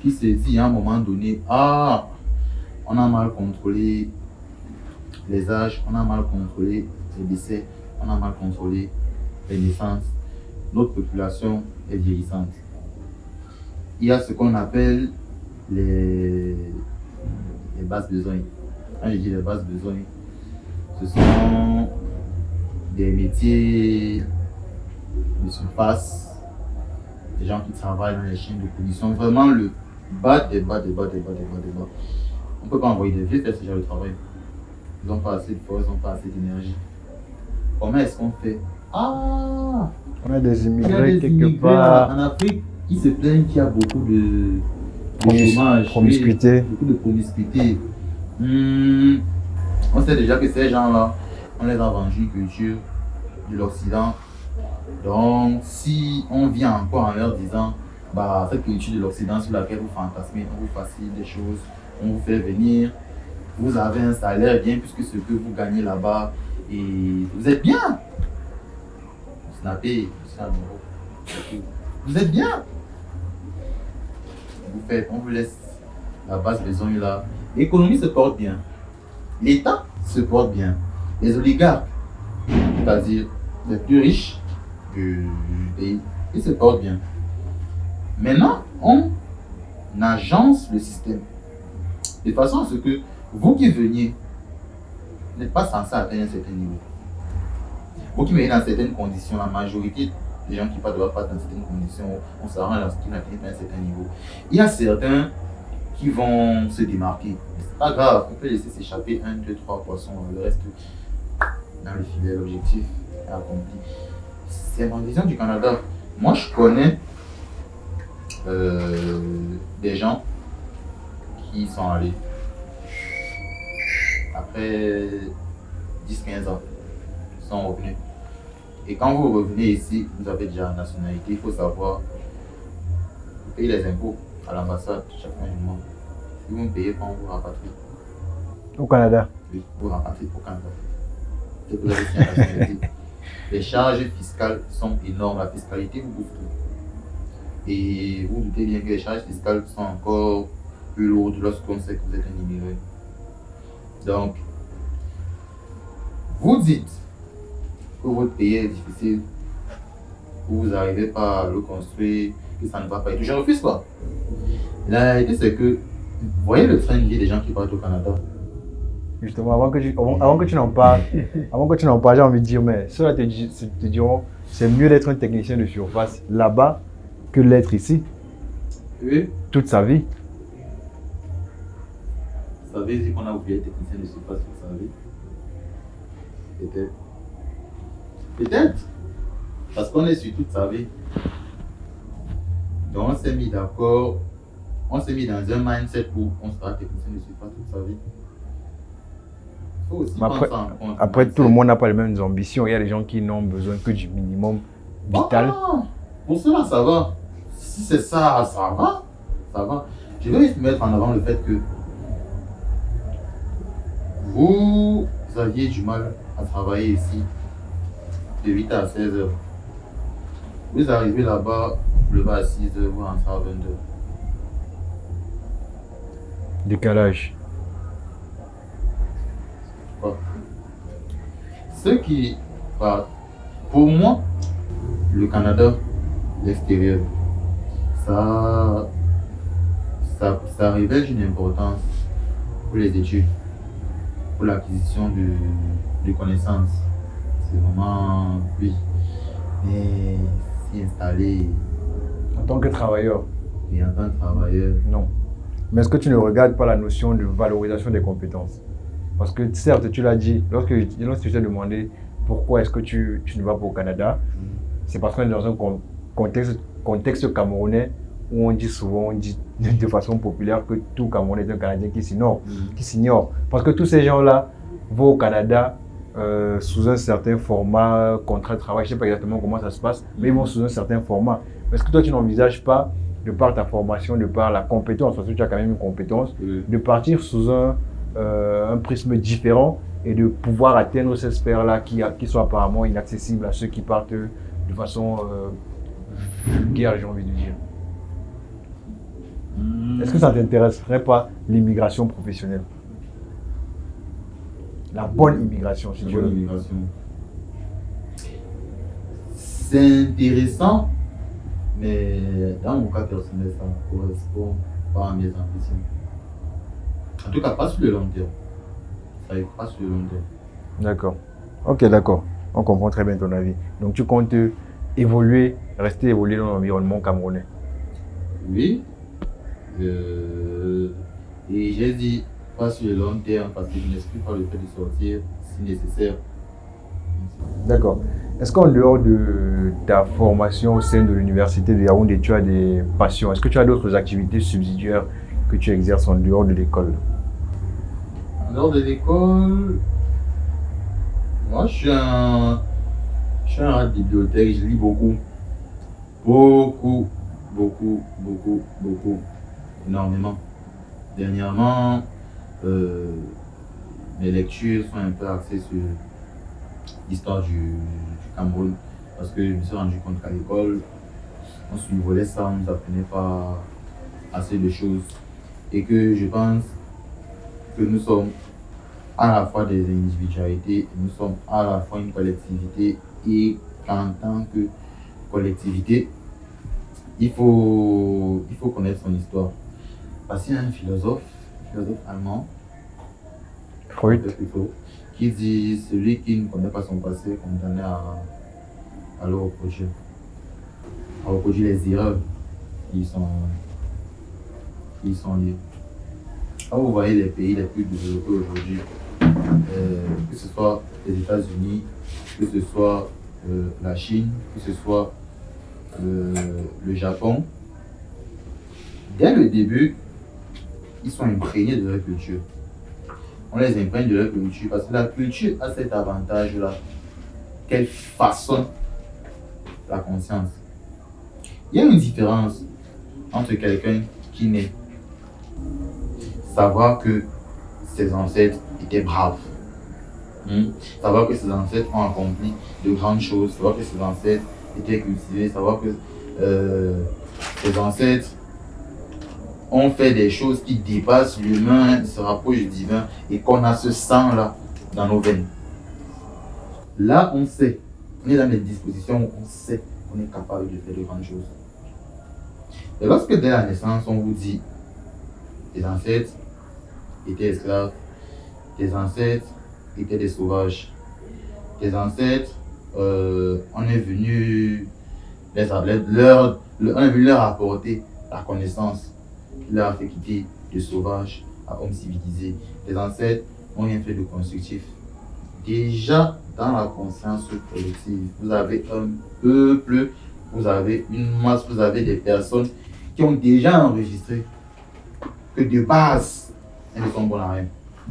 qui se dit à un moment donné, ah, on a mal contrôlé les âges, on a mal contrôlé les décès, on a mal contrôlé les naissances, notre population est vieillissante. il y a ce qu'on appelle les, les bases besoins. Quand je dis les bases besoins, ce sont des métiers de surface, des gens qui travaillent dans les chaînes de production, vraiment le bas des bas des bas des bas des bas des bas. On ne peut pas envoyer des vieux faire ce genre de travail. Ils n'ont pas assez de force, ils n'ont pas assez d'énergie. Comment est-ce qu'on fait? Ah, On a des il y a immigrés des quelque immigrés part. en Afrique, ils se plaignent qu'il y a beaucoup de chômage, Promiscuité. beaucoup de promiscuité. On sait déjà que ces gens-là, on les a vendus une culture de l'Occident. Donc, si on vient encore en leur disant, bah, cette culture de l'Occident sur laquelle vous fantasmez, on vous facilite des choses, on vous fait venir, vous avez un salaire bien plus que ce que vous gagnez là-bas et vous êtes bien. Vous snappez, vous êtes bien. Vous faites, on vous laisse la base besoin là. L'économie se porte bien. L'État se porte bien. Les oligarques, c'est-à-dire les plus riches du pays, ils se portent bien. Maintenant, on agence le système de façon à ce que vous qui veniez n'êtes pas censé atteindre un certain niveau. Vous qui venez dans certaines conditions, la majorité des gens qui partent doivent pas dans certaines conditions, on se rend à ce qu'ils n'atteignent pas un certain niveau. Il y a certains qui vont se démarquer. C'est pas grave, on peut laisser s'échapper 1, 2, 3 poissons, le reste dans le filet, l'objectif est accompli. C'est ma vision du Canada. Moi, je connais des gens qui sont allés après 10-15 ans, ils sont revenus. Et quand vous revenez ici, vous avez déjà une nationalité, il faut savoir, vous payez les impôts à l'ambassade chaque fin du mois. Si vous ne payez pas, on vous rapatrie. Au Canada. Oui, vous rapatriez au Canada. Et vous avez signé la nationalité. Les charges fiscales sont énormes, la fiscalité vous bouffe tout. Et vous doutez bien que les charges fiscales sont encore plus lourdes lorsqu'on sait que vous êtes un immigré. Donc, vous dites que votre pays est difficile, que vous n'arrivez pas à le construire, que ça ne va pas. Et je refuse pas. La réalité, c'est que vous voyez le train de vie des gens qui partent au Canada. Justement, avant que tu n'en parles, j'ai envie de dire, mais ceux-là te diront, c'est mieux d'être un technicien de surface là-bas que l'être ici, Oui. toute sa vie. Ça veut dire qu'on a oublié technicien de surface toute sa vie. Peut-être. Peut-être. Parce qu'on est sur toute sa vie. Donc on s'est mis d'accord, on s'est mis dans un mindset où on sera technicien de surface toute sa vie. Faut aussi prendre ça en compte. Après, tout le monde n'a pas les mêmes ambitions. Il y a des gens qui n'ont besoin que du minimum vital. Ah, pour cela, ça va. Si c'est ça, ça va. Ça va. Je vais juste mettre en avant le fait que vous aviez du mal à travailler ici de 8 à 16 heures. Vous arrivez là-bas, vous levez à 6 heures, vous rentrez à 22 heures. Décalage. Ce qui, pour moi, le Canada, l'extérieur, ça révèle une importance pour les études, pour l'acquisition de connaissances. C'est vraiment, oui, mais s'y installer. En tant que travailleur. Et en tant que travailleur. Non. Mais est-ce que tu ne regardes pas la notion de valorisation des compétences? Parce que certes, tu l'as dit, lorsque je t'ai demandé pourquoi est-ce que tu ne vas pas au Canada, c'est parce qu'on est dans un contexte camerounais où on dit souvent, on dit de façon populaire que tout Camerounais est un Canadien qui s'ignore. Parce que tous ces gens-là vont au Canada sous un certain format, contrat de travail, je ne sais pas exactement comment ça se passe, mais ils vont sous un certain format. Est-ce que toi, tu n'envisages pas, de par ta formation, de par la compétence, parce que tu as quand même une compétence, de partir sous un prisme différent et de pouvoir atteindre cette sphère-là qui sont apparemment inaccessibles à ceux qui partent de façon vulgaire, j'ai envie de dire. Est-ce que ça ne t'intéresserait pas l'immigration professionnelle? La bonne immigration, si tu veux. C'est intéressant, Mais dans mon cas personnel, ça ne correspond pas à mes ambitions. En tout cas, pas sur le long terme. Ça n'est pas sur le long terme. D'accord. Ok, d'accord. On comprend très bien ton avis. Donc tu comptes évoluer, rester évoluer dans l'environnement camerounais. Oui. Et j'ai dit pas sur le long terme parce que je n'exclus pas le fait de sortir si nécessaire. D'accord. Est-ce qu'en dehors de ta formation au sein de l'université de Yaoundé, tu as des passions? Est-ce que tu as d'autres activités subsidiaires que tu exerces en dehors de l'école? En dehors de l'école, moi je suis un rat de bibliothèque, je lis beaucoup. Beaucoup, beaucoup, beaucoup, beaucoup. Énormément. Dernièrement, mes lectures sont un peu axées sur l'histoire du Cameroun. Parce que je me suis rendu compte qu'à l'école, on survolait ça, on ne nous apprenait pas assez de choses. Et que je pense que nous sommes à la fois des individualités, nous sommes à la fois une collectivité et qu'en tant que collectivité, il faut connaître son histoire. Parce qu'il y a un philosophe allemand, Freud. qui dit celui qui ne connaît pas son passé est condamné à le reproduire. À reproduire les erreurs qui sont liées. Quand vous voyez les pays les plus développés aujourd'hui, que ce soit les États-Unis, que ce soit la Chine, que ce soit le Japon, dès le début, ils sont imprégnés de leur culture. On les imprègne de leur culture parce que la culture a cet avantage-là qu'elle façonne la conscience. Il y a une différence entre quelqu'un qui naît, savoir que ses ancêtres étaient braves, savoir que ses ancêtres ont accompli de grandes choses, savoir que ses ancêtres étaient cultivés, savoir que ses ancêtres ont fait des choses qui dépassent l'humain, se rapprochent du divin et qu'on a ce sang-là dans nos veines. Là, on sait, on est dans les dispositions où on sait qu'on est capable de faire de grandes choses. Et lorsque dès la naissance, on vous dit tes ancêtres étaient esclaves, tes ancêtres étaient des sauvages, tes ancêtres, on est venu leur apporter la connaissance qui leur a fait quitter de sauvage à homme civilisé. Les ancêtres n'ont rien fait de constructif. Déjà dans la conscience collective, vous avez un peuple, vous avez une masse, vous avez des personnes qui ont déjà enregistré que de base, elles ne sont bonnes à rien.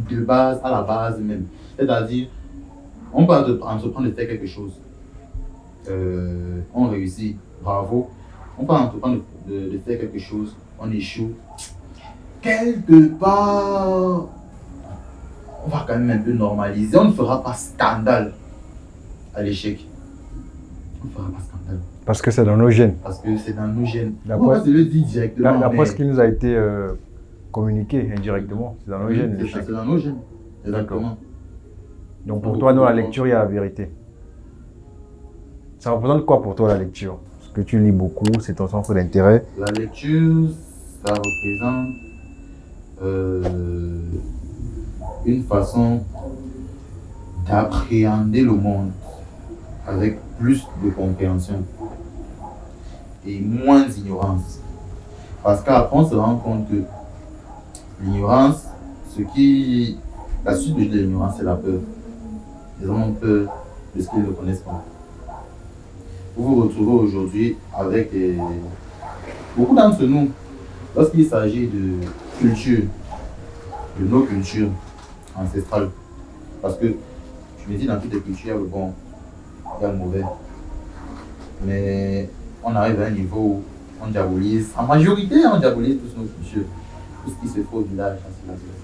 De base, à la base même. C'est-à-dire, on peut entreprendre de faire quelque chose. On réussit, bravo. On peut entreprendre de faire quelque chose, on échoue. Quelque part, on va quand même un peu normaliser. On ne fera pas scandale à l'échec. On ne fera pas scandale. Parce que c'est dans nos gènes. Parce que c'est dans nos gènes. D'après- On va se le dire directement. D'après ce qui nous a été communiqué indirectement, c'est dans nos gènes. l'échec. C'est dans nos gènes. Exactement. Donc pour toi, dans la lecture, il y a la vérité. Ça représente quoi pour toi la lecture? Parce que tu lis beaucoup, c'est ton centre d'intérêt. La lecture, ça représente une façon d'appréhender le monde avec plus de compréhension et moins d'ignorance. Parce qu'après, on se rend compte que l'ignorance, la suite de l'ignorance, c'est la peur. Les gens ont peur de ce qu'ils ne connaissent pas. Vous vous retrouvez aujourd'hui avec beaucoup d'entre nous, lorsqu'il s'agit de culture, de nos cultures ancestrales. Parce que je me dis, dans toutes les cultures, il y a le bon, il y a le mauvais. Mais on arrive à un niveau où on diabolise, en majorité, on diabolise tous nos cultures. Tout ce qui se fait au village, c'est la société.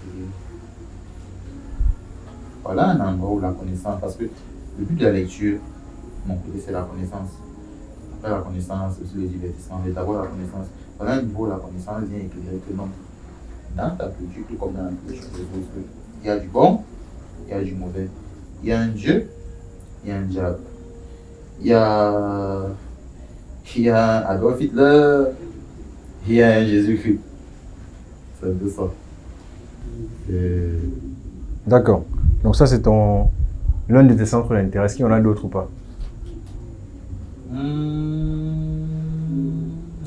Voilà un endroit où la connaissance, parce que le but de la lecture, mon côté, c'est la connaissance. Après la connaissance, aussi le divertissement, mais d'abord la connaissance. Voilà un niveau où la connaissance vient éclairer que non. Dans ta culture, tout comme dans la culture des autres, il y a du bon, il y a du mauvais. Il y a un Dieu, il y a un diable. Il y a il y a un Adolf Hitler, il y a un Jésus-Christ. C'est un peu ça. Et D'accord. Donc ça, c'est l'un de tes centres d'intérêt. Est-ce qu'il y en a d'autres ou pas?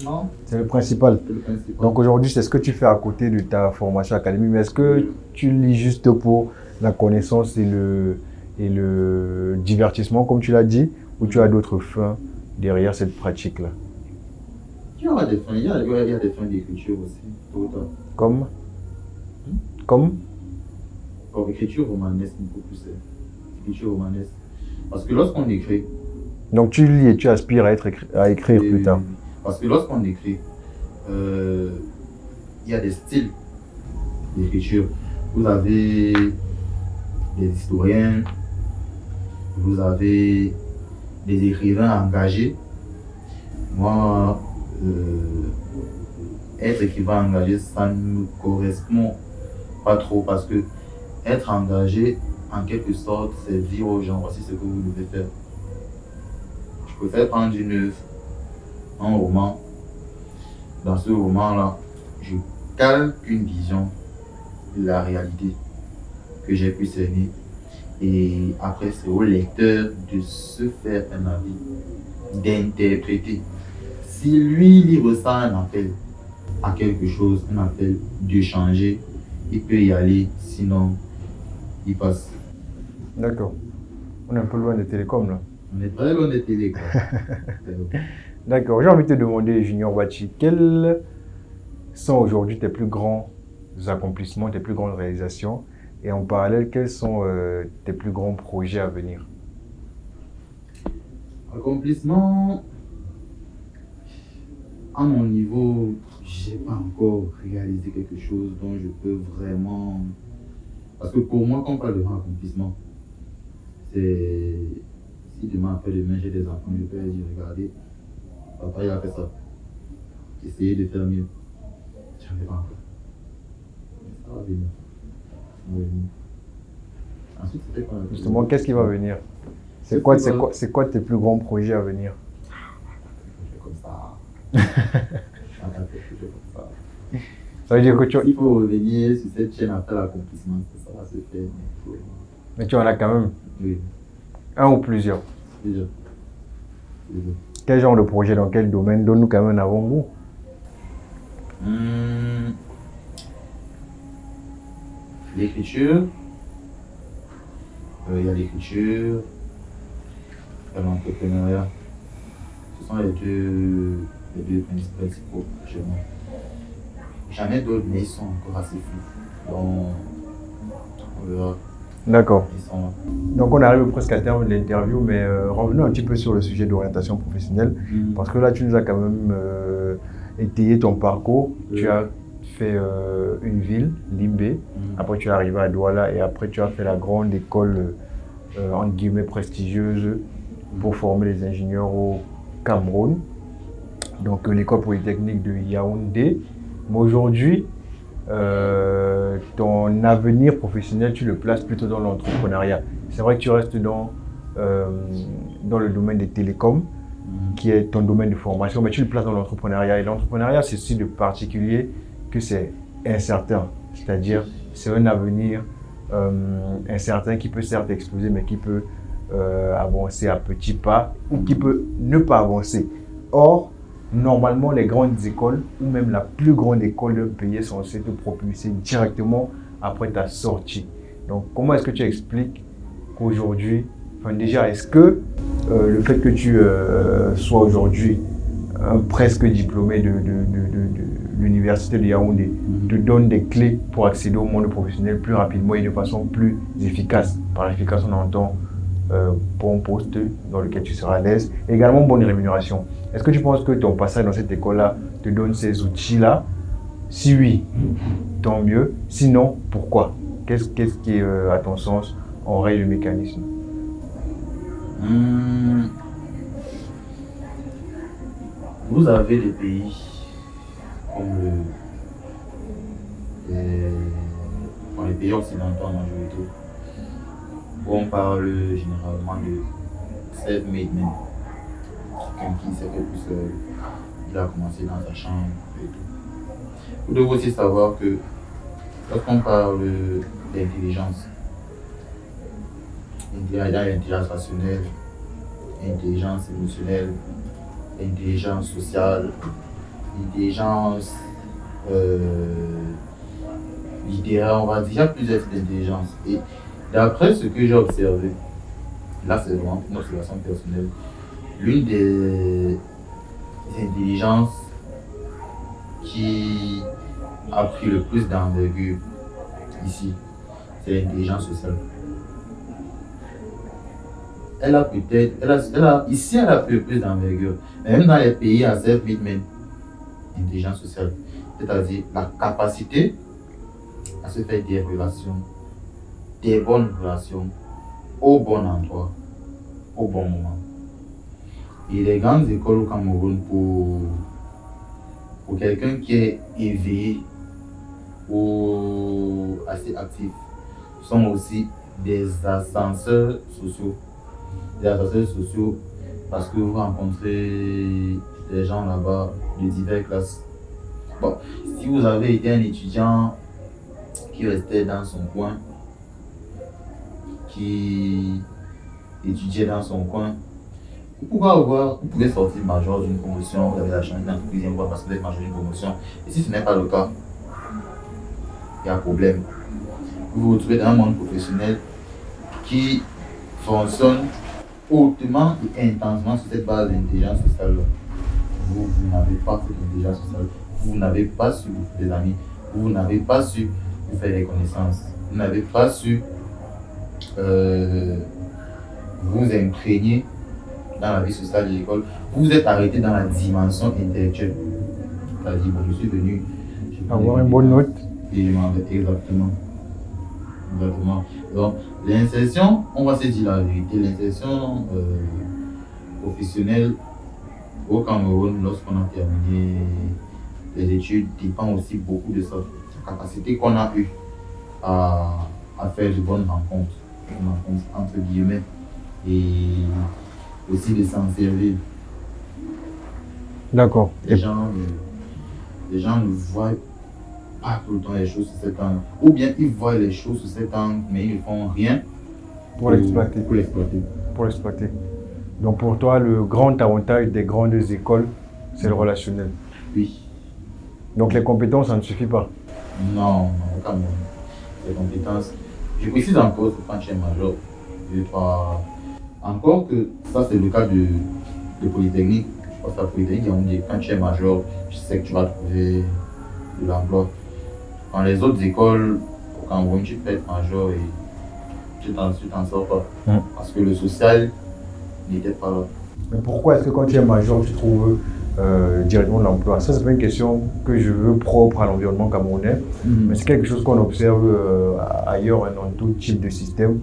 Non, C'est le principal. c'est le principal. Donc aujourd'hui, c'est ce que tu fais à côté de ta formation académique. Mais est-ce que tu lis juste pour la connaissance et le divertissement, comme tu l'as dit, ou tu as d'autres fins derrière cette pratique-là? Il y aura des fins, il y a des fins d'écriture aussi, tôt ou tard. Comme? Comme? Or, écriture romanesque, beaucoup plus. Écriture romanesque. Parce que lorsqu'on écrit, Donc tu lis et tu aspires à écrire plus tard. parce que lorsqu'on écrit, il y a des styles d'écriture. Vous avez des historiens, vous avez des écrivains engagés. Moi, être écrivain engagé, ça ne me correspond pas trop parce que être engagé, en quelque sorte, c'est dire aux gens, voici ce que vous devez faire. Je préfère prendre une œuvre, un roman. Dans ce roman-là, je calque une vision de la réalité que j'ai pu cerner. Et après, c'est au lecteur de se faire un avis, d'interpréter. Si lui, il ressent un appel à quelque chose, un appel de changer, il peut y aller, sinon, il passe. D'accord. On est un peu loin des télécoms là. On est très loin des télé, quoi. D'accord. J'ai envie de te demander, Junior Bachi, quels sont aujourd'hui tes plus grands accomplissements, tes plus grandes réalisations? Et en parallèle, quels sont tes plus grands projets à venir? Accomplissement, à mon niveau, j'ai pas encore réalisé quelque chose dont je peux vraiment. Parce que pour moi, quand on parle de grand accomplissement, c'est si demain après-demain j'ai des enfants, je peux leur dire regardez, papa il a fait ça. Essayez de faire mieux. J'en ai pas encore. Ça va venir. Ça va venir. Ensuite, c'était quoi? Justement, qu'est-ce qui va venir? C'est quoi tes plus grands projets à venir? Comme ça. Ça veut dire que Il faut revenir sur cette chaîne après l'accomplissement, ça va se faire. Mais tu en as quand même Oui, un ou plusieurs. déjà. Quel genre de projet, dans quel domaine? Donne-nous quand même un avant-goût. L'écriture, il y a l'écriture, il y a l'entrepreneuriat. Ce sont les deux principaux chez moi. J'en ai d'autres, mais ils sont encore assez flous. Donc, on verra. D'accord. Ils sont là. Donc on arrive presque à terme de l'interview, mais revenons un petit peu sur le sujet d'orientation professionnelle. Parce que là, tu nous as quand même étayé ton parcours. Tu as fait une ville, Limbé. Après, tu es arrivé à Douala et après, tu as fait la grande école, entre guillemets, prestigieuse pour former les ingénieurs au Cameroun. Donc, l'école polytechnique de Yaoundé. Mais aujourd'hui, ton avenir professionnel, tu le places plutôt dans l'entrepreneuriat. C'est vrai que tu restes dans le domaine des télécoms, qui est ton domaine de formation, mais tu le places dans l'entrepreneuriat. Et l'entrepreneuriat, c'est aussi de particulier que c'est incertain. C'est-à-dire, c'est un avenir incertain qui peut certes exploser, mais qui peut avancer à petits pas ou qui peut ne pas avancer. Or, normalement, les grandes écoles ou même la plus grande école d'un pays est censée te propulser directement après ta sortie. Donc, comment est-ce que tu expliques qu'aujourd'hui, enfin déjà, est-ce que le fait que tu sois aujourd'hui un presque diplômé de l'université de Yaoundé te donne des clés pour accéder au monde professionnel plus rapidement et de façon plus efficace? Par efficace, on entend bon poste dans lequel tu seras à l'aise, et également bonne rémunération. Est-ce que tu penses que ton passage dans cette école-là te donne ces outils-là? Si oui, tant mieux. Sinon, pourquoi? Qu'est-ce qui, à ton sens, enraye le mécanisme? Vous avez des pays comme les pays occidentaux en majorité, où on parle généralement de self-made men. quelqu'un qui s'est fait tout seul. Il a commencé dans sa chambre et tout. Vous devez aussi savoir que lorsqu'on parle d'intelligence, il y a l'intelligence rationnelle, l'intelligence émotionnelle, l'intelligence sociale, l'intelligence littéraire, on va dire, il y a plusieurs types d'intelligence. Et d'après ce que j'ai observé, là c'est vraiment une observation personnelle, l'une des intelligences qui a pris le plus d'envergure ici, c'est l'intelligence sociale. Ici elle a pris le plus d'envergure, mais même dans les pays à cette rythme, l'intelligence sociale, c'est-à-dire la capacité à se faire des relations, des bonnes relations, au bon endroit, au bon moment. Et les grandes écoles au Cameroun, pour quelqu'un qui est éveillé ou assez actif, sont aussi des ascenseurs sociaux. Des ascenseurs sociaux parce que vous rencontrez des gens là-bas de diverses classes. Bon, si vous avez été un étudiant qui restait dans son coin, qui étudiait dans son coin, vous pouvez sortir major d'une promotion, vous avez la chance d'être en deuxième voie parce que vous êtes major d'une promotion. Et si ce n'est pas le cas, il y a un problème. Vous vous retrouvez dans un monde professionnel qui fonctionne hautement et intensément sur cette base d'intelligence sociale. Vous n'avez pas cette intelligence sociale, vous n'avez pas su vous faire des amis, vous n'avez pas su vous faire des connaissances, vous n'avez pas su vous imprégner dans la vie sociale de l'école, vous êtes arrêté dans la dimension intellectuelle. C'est-à-dire, bon, je suis venu avoir une bonne note. Exactement. Donc, l'insertion, on va se dire la vérité, l'insertion professionnelle au Cameroun, lorsqu'on a terminé les études, dépend aussi beaucoup de ça, la capacité qu'on a eue à faire de bonnes rencontres entre guillemets, et aussi de s'en servir. D'accord. Les gens ne voient pas tout le temps les choses sous cet angle. Ou bien ils voient les choses sous cet angle, mais ils ne font rien pour l'exploiter. Pour l'exploiter. Donc pour toi, le grand avantage des grandes écoles, c'est le relationnel. Oui. Donc les compétences, ça ne suffit pas. Non, quand même. Les compétences. Je précise encore quand tu es major. Je vais pas. Encore que ça, c'est le cas de Polytechnique. Je pense que la Polytechnique, on dit quand tu es major, je sais que tu vas trouver de l'emploi. Dans les autres écoles, au Cameroun, tu peux être major et tu t'en sors pas. Parce que le social n'était pas là. Mais pourquoi est-ce que quand tu es major, tu trouves directement de l'emploi? Ça, c'est pas une question que je veux propre à l'environnement camerounais, mais c'est quelque chose qu'on observe ailleurs dans tout type de système.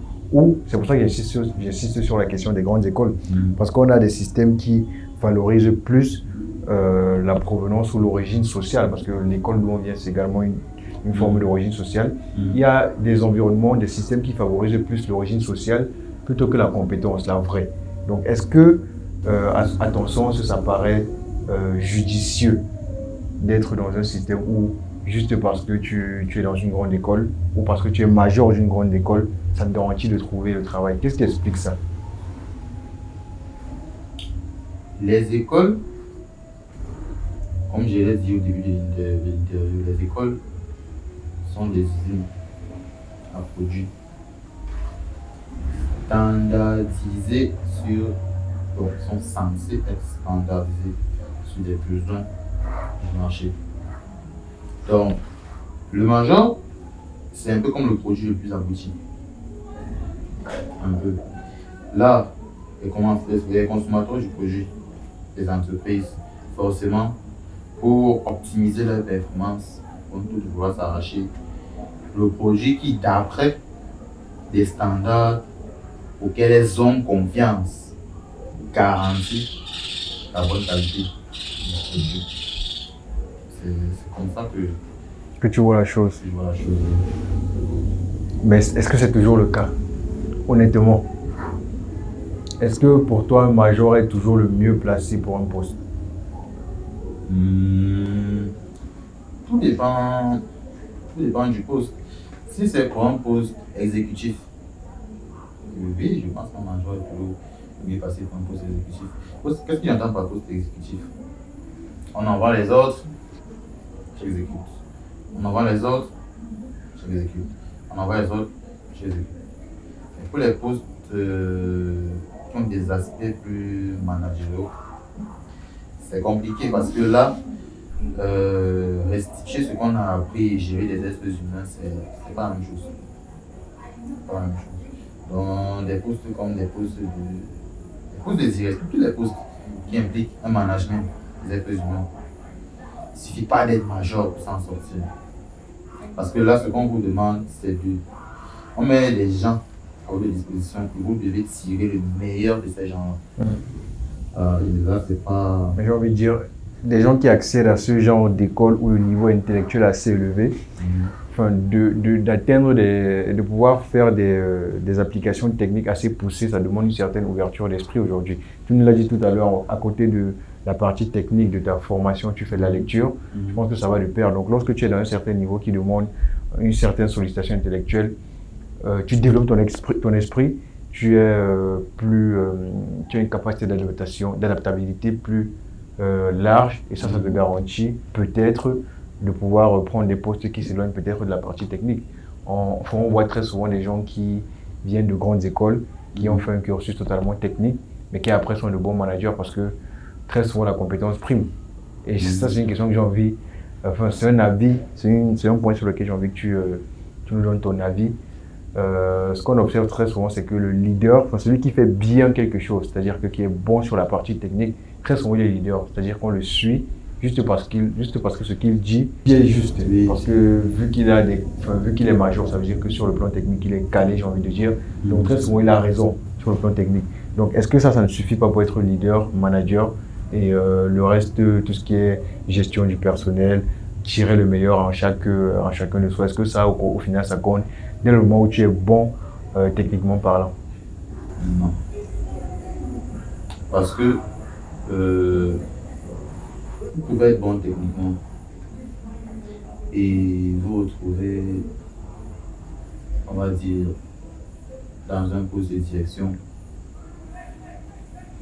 C'est pour ça que j'insiste sur la question des grandes écoles, parce qu'on a des systèmes qui valorisent plus la provenance ou l'origine sociale, parce que l'école d'où on vient, c'est également une forme d'origine sociale. Il y a des environnements, des systèmes qui favorisent plus l'origine sociale plutôt que la compétence, la vraie. Donc, est-ce que, à ton sens, ça paraît judicieux d'être dans un système où, juste parce que tu es dans une grande école ou parce que tu es major d'une grande école, ça te garantit de trouver le travail? Qu'est-ce qui explique ça? Les écoles, comme je l'ai dit au début de l'interview, les écoles sont des usines à produits standardisés sont censés être standardisés sur des besoins du marché. Donc, le major, c'est un peu comme le produit le plus abouti. Un peu. Là, les consommateurs du produit, les entreprises, forcément, pour optimiser leur performance, vont tout vouloir s'arracher le produit qui, d'après des standards auxquels elles ont confiance, garantit la bonne qualité du produit. C'est comme ça que tu vois la chose. Je vois la chose. Mais est-ce que c'est toujours le cas? Honnêtement. Est-ce que pour toi, un major est toujours le mieux placé pour un poste? Hmm, tout dépend, tout dépend du poste. Si c'est pour un poste exécutif, oui, je pense qu'un major est toujours mieux passé pour un poste exécutif. Qu'est-ce qu'il entend par poste exécutif? On envoie les autres, j'exécute. On envoie les autres, j'exécute. On envoie les autres, j'exécute. Et pour les postes qui ont des aspects plus managériaux, c'est compliqué parce que là, restituer ce qu'on a appris et gérer des êtres humains, c'est pas la même chose. C'est pas la même chose. Donc, des postes comme des postes de direction, tous les postes qui impliquent un management des êtres humains, il ne suffit pas d'être major pour s'en sortir. Parce que là, ce qu'on vous demande, c'est de. On met les gens à votre disposition et vous devez tirer le meilleur de ces gens-là. Et là, c'est pas. Mais j'ai envie de dire, des gens qui accèdent à ce genre d'école où le niveau intellectuel est assez élevé, enfin, de pouvoir faire des applications techniques assez poussées, ça demande une certaine ouverture d'esprit aujourd'hui. Tu nous l'as dit tout à l'heure, à côté de la partie technique de ta formation, tu fais de la lecture. Je pense que ça va de pair. Donc, lorsque tu es dans un certain niveau qui demande une certaine sollicitation intellectuelle, tu développes ton esprit, tu as une capacité d'adaptabilité plus large, et ça te garantit peut-être de pouvoir prendre des postes qui s'éloignent peut-être de la partie technique. On voit très souvent des gens qui viennent de grandes écoles, qui ont fait un cursus totalement technique, mais qui après sont de bons managers parce que très souvent la compétence prime. Et ça, c'est une question que j'ai envie, enfin, c'est un avis, c'est un point sur lequel j'ai envie que tu nous donnes ton avis. Ce qu'on observe très souvent, c'est que le leader, enfin, celui qui fait bien quelque chose, c'est-à-dire qui est bon sur la partie technique, très souvent il est leader, c'est-à-dire qu'on le suit juste parce que ce qu'il dit est juste. Parce que vu qu'il est major, ça veut dire que sur le plan technique, il est calé, j'ai envie de dire. Donc très souvent, il a raison sur le plan technique. Donc est-ce que ça ne suffit pas pour être leader, manager, et le reste, tout ce qui est gestion du personnel, tirer le meilleur en chacun de soi, est-ce que ça, au final, ça compte dès le moment où tu es bon techniquement parlant? Non. Parce que vous pouvez être bon techniquement et vous retrouver, on va dire, dans un poste de direction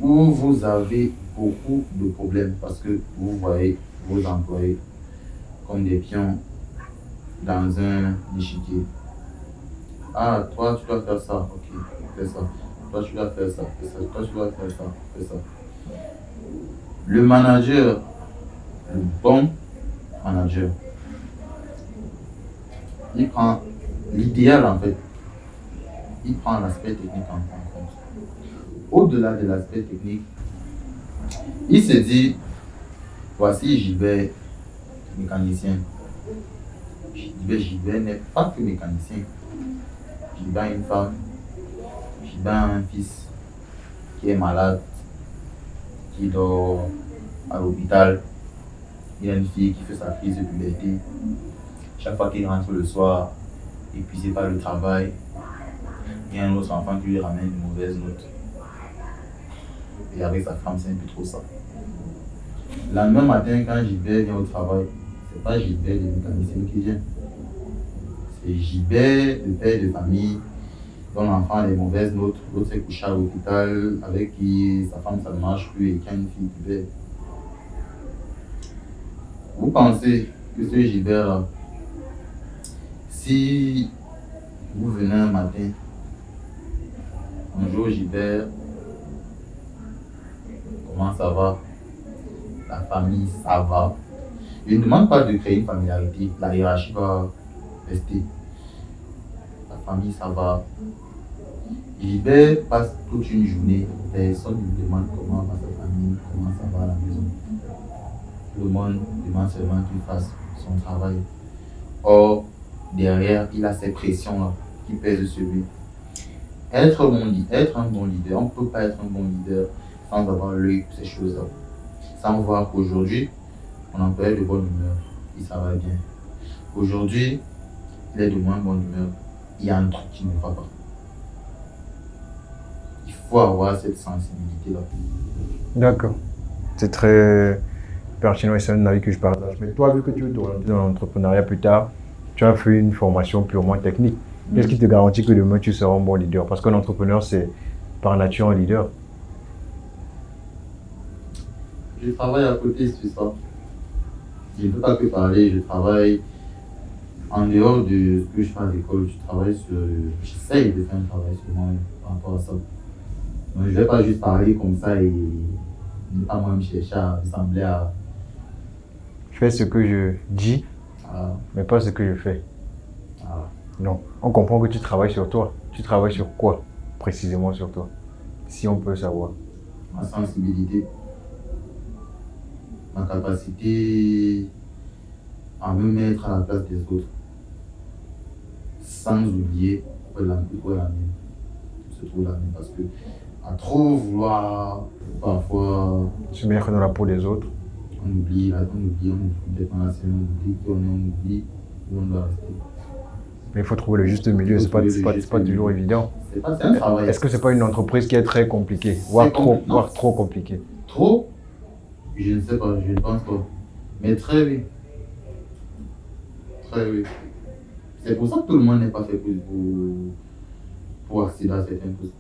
où vous avez beaucoup de problèmes parce que vous voyez vos employés comme des pions dans un échiquier. Ah, toi, tu dois faire ça, ok, fais ça. Toi, tu dois faire ça, fais ça. Toi, tu dois faire ça, fais ça. Le manager, le bon manager, il prend l'idéal en fait, il prend l'aspect technique en compte. Au-delà de l'aspect technique, il se dit, voici Gilbert, mécanicien. Gilbert n'est pas que mécanicien. Gilbert a une femme, Gilbert a un fils qui est malade, qui dort à l'hôpital. Il a une fille qui fait sa crise de puberté. Chaque fois qu'il rentre le soir, épuisé par le travail, il y a un autre enfant qui lui ramène une mauvaise note. Et avec sa femme, c'est un peu trop ça. Le lendemain matin, quand Gilbert vient au travail, c'est pas Gilbert le mécanicien qui vient. C'est Gilbert, le père de famille, dont l'enfant a des mauvaises notes, l'autre s'est couché à l'hôpital, avec qui sa femme ça ne marche plus et qui a une fille qui belle. Vous pensez que ce Gilbert-là, si vous venez un matin, bonjour Gilbert, comment ça va? La famille, ça va. Je ne demande pas de créer une familiarité, la hiérarchie va rester. La famille, ça va. Gilbert passe toute une journée, personne ne lui demande comment va sa famille, comment ça va à la maison. Tout le monde demande seulement qu'il fasse son travail. Or, derrière, il a ces pressions-là qui pèsent sur lui. Être un bon leader, on ne peut pas être un bon leader sans avoir l'œil pour ces choses-là. Sans voir qu'aujourd'hui, mon employé est de bonne humeur, et ça va bien. Aujourd'hui, il est de moins bonne humeur, il y a un truc qui ne va pas. Il faut avoir cette sensibilité-là. D'accord. C'est très pertinent et c'est un avis que je partage. Mais toi, vu que tu veux t'orienter dans l'entrepreneuriat plus tard, tu as fait une formation purement technique. Qu'est-ce qui te garantit que demain tu seras un bon leader? Parce qu'un entrepreneur, c'est par nature un leader. Je travaille à côté, c'est ça. Je ne peux pas que parler, je travaille en dehors de ce que je fais à l'école. J'essaye de faire un travail sur moi par rapport à ça. Donc, je ne vais pas juste parler comme ça et ne pas moi me chercher à ressembler à. Fais ce que je dis, à- mais pas ce que je fais. à- Non. On comprend que tu travailles sur toi. Tu travailles sur quoi précisément sur toi? Si on peut savoir. ma sensibilité, ma capacité à me mettre à la place des autres, sans oublier où est la mienne, se trouve la mienne, parce que à trop vouloir, parfois, Se mettre dans la peau des autres. on oublie complètement la scène, on oublie qui on est, on oublie où on doit rester. Mais il faut trouver le juste milieu. C'est pas toujours évident. C'est un travail. Est-ce que c'est pas une entreprise qui est très compliquée, voire trop compliquée? Trop? Je ne sais pas, je ne pense pas. Mais très oui. Très oui. C'est pour ça que tout le monde n'est pas fait pour accéder à certaines choses.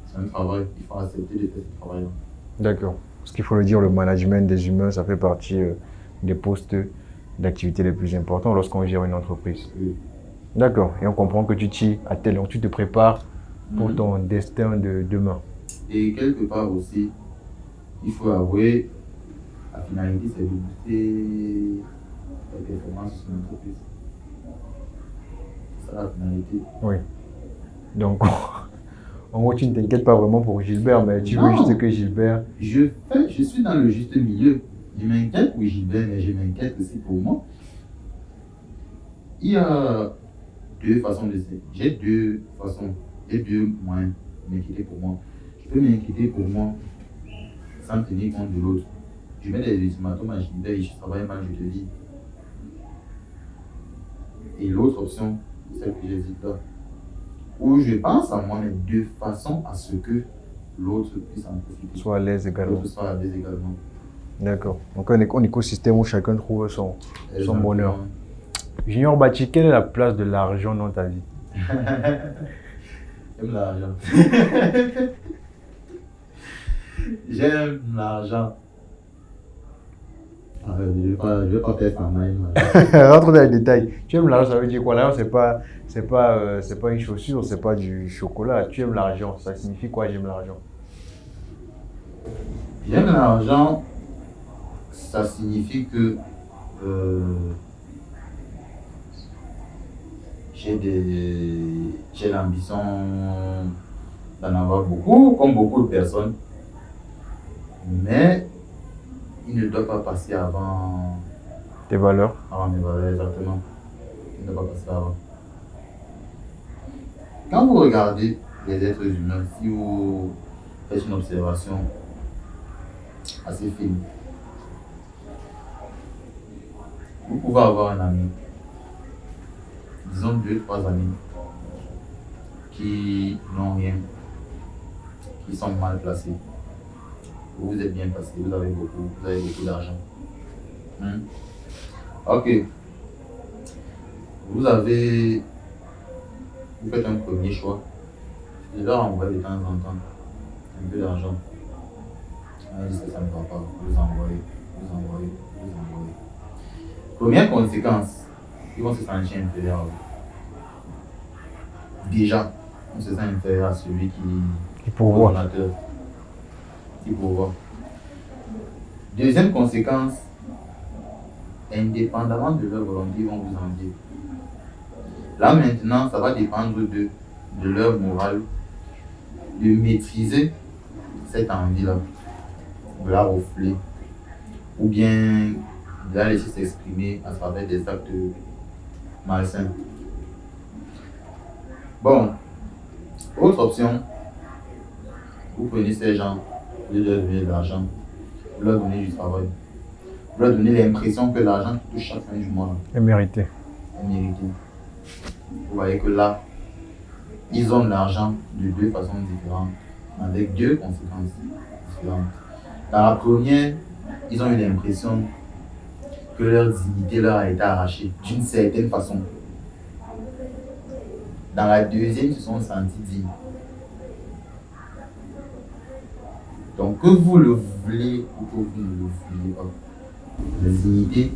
C'est un travail, il faut accepter de faire ce travail-là. D'accord. Parce qu'il faut le dire, le management des humains, ça fait partie des postes d'activité les plus importants lorsqu'on gère une entreprise. Oui. D'accord. Et on comprend que tu t'y attelles, donc tu te prépares pour ton destin de demain. Et quelque part aussi, il faut avouer, la finalité, c'est de booster la performance de l'entreprise. C'est ça la finalité. Oui. Donc, en gros, tu ne t'inquiètes pas vraiment pour Gilbert, mais tu veux Non. juste que Gilbert... Je suis dans le juste milieu. Je m'inquiète pour Gilbert, mais je m'inquiète aussi pour moi. Il y a deux façons de faire. J'ai deux moyens de m'inquiéter pour moi. Je peux m'inquiéter pour moi sans tenir compte de l'autre. Je mets des ultimatums à Gilbert et je travaille mal, je te dis. Et l'autre option, celle que j'hésite là, où je pense à moi, mais de façon à ce que l'autre puisse en profiter. Soit à l'aise également. L'autre soit à l'aise également. D'accord. Donc, un écosystème où chacun trouve son bonheur. Exactement. Junior Bati, quelle est la place de l'argent dans ta vie? J'aime l'argent. J'aime l'argent. Je vais pas faire ça même. Rentre dans les détails. Tu aimes l'argent, ça veut dire quoi? L'argent, c'est pas une chaussure, c'est pas du chocolat. Tu aimes l'argent, ça signifie quoi, j'aime l'argent? J'aime l'argent, ça signifie que j'ai l'ambition d'en avoir beaucoup, comme beaucoup de personnes. Mais il ne doit pas passer avant Tes valeurs? mes valeurs, exactement. Il ne doit pas passer avant. Quand vous regardez les êtres humains, si vous faites une observation assez fine, vous pouvez avoir un ami, disons 2-3 amis, qui n'ont rien, qui sont mal placés. Vous êtes bien placé, vous avez beaucoup d'argent. Ok. Vous faites un premier choix. Je leur envoie de temps en temps un peu d'argent. Ils disent que ça ne va pas. Vous envoyez. Première conséquence, ils vont se sentir inférieurs. Déjà, on se sent inférieur à celui Qui pourvoit. donateur. Qui pourvoit. Deuxième conséquence, indépendamment de leur volonté, ils vont vous envier. Là maintenant, ça va dépendre de leur morale, de maîtriser cette envie-là, de la refouler, ou bien de la laisser s'exprimer à travers des actes malsains. Bon, autre option, vous prenez ces gens, vous leur donnez de l'argent, vous leur donnez du travail, vous leur donnez l'impression que l'argent qui touche chaque fin du mois Et mérité. est mérité. Vous voyez que là, ils ont de l'argent de deux façons différentes. avec deux conséquences différentes. Dans la première, ils ont eu l'impression que leur dignité leur a été arrachée d'une certaine façon. Dans la deuxième, ils se sont sentis dignes. Donc, que vous le voulez ou que vous ne le voulez pas, la dignité,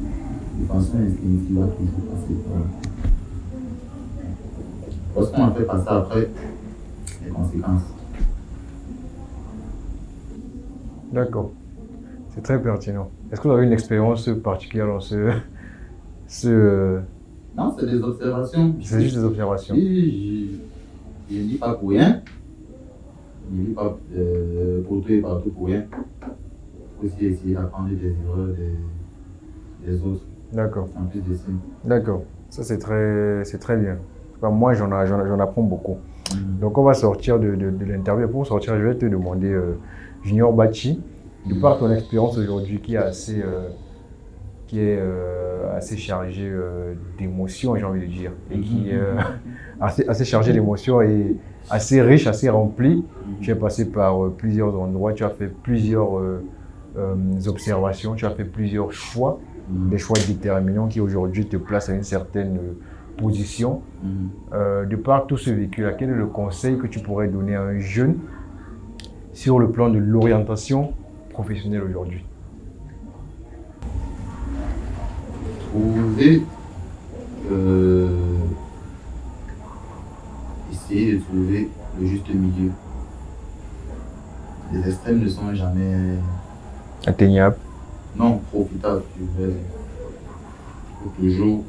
de façon instinctive, va toujours passer par là. Parce qu'on a fait passer après les conséquences. D'accord. C'est très pertinent. Est-ce que vous avez une expérience particulière dans Non, c'est des observations. C'est juste des observations. Oui, je ne dis pas pour rien. Je ne dis pas pour tout et partout pour rien. Il faut aussi essayer d'apprendre des erreurs des autres. D'accord. En plus de ça. D'accord. Ça, c'est très bien. Enfin, moi, j'en apprends beaucoup. Donc, on va sortir de l'interview. Pour sortir, je vais te demander, Junior Bachi, de par ton expérience aujourd'hui qui est assez chargée d'émotions, j'ai envie de dire, et qui est assez chargée d'émotions et assez riche, assez remplie. Tu es passé par plusieurs endroits, tu as fait plusieurs observations, tu as fait plusieurs choix, des choix déterminants qui aujourd'hui te placent à une certaine position. De par tout ce vécu-là, quel est le conseil que tu pourrais donner à un jeune sur le plan de l'orientation professionnelle aujourd'hui? Essayer de trouver le juste milieu. Les extrêmes ne sont jamais atteignables. Non, profitables. Il faut toujours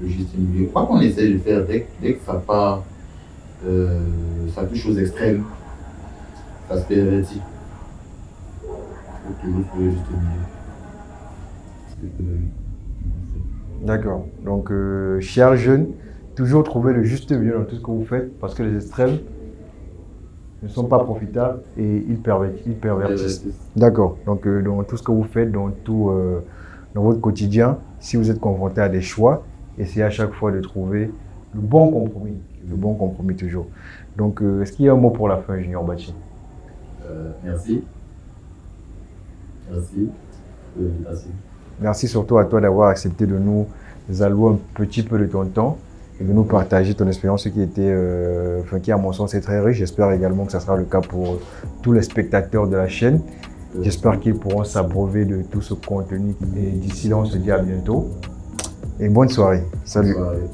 le juste milieu. Quoi qu'on essaie de faire, dès que ça part, ça touche aux extrêmes, ça se pervertit. Il faut toujours trouver le juste milieu. D'accord. Donc, chers jeunes, toujours trouver le juste milieu dans tout ce que vous faites parce que les extrêmes ne sont pas profitables et ils pervertissent. D'accord. Donc, dans tout ce que vous faites, dans votre quotidien, si vous êtes confronté à des choix, essayez à chaque fois de trouver le bon compromis. Le bon compromis toujours. Donc, est-ce qu'il y a un mot pour la fin, Junior Bachi? Merci. Merci pour l'invitation. Merci surtout à toi d'avoir accepté de nous allouer un petit peu de ton temps et de nous partager ton expérience qui à mon sens est très riche. J'espère également que ça sera le cas pour tous les spectateurs de la chaîne. J'espère qu'ils pourront s'abreuver de tout ce contenu. Et d'ici là, on se dit à bientôt. Et bonne soirée. Salut. Bonne soirée.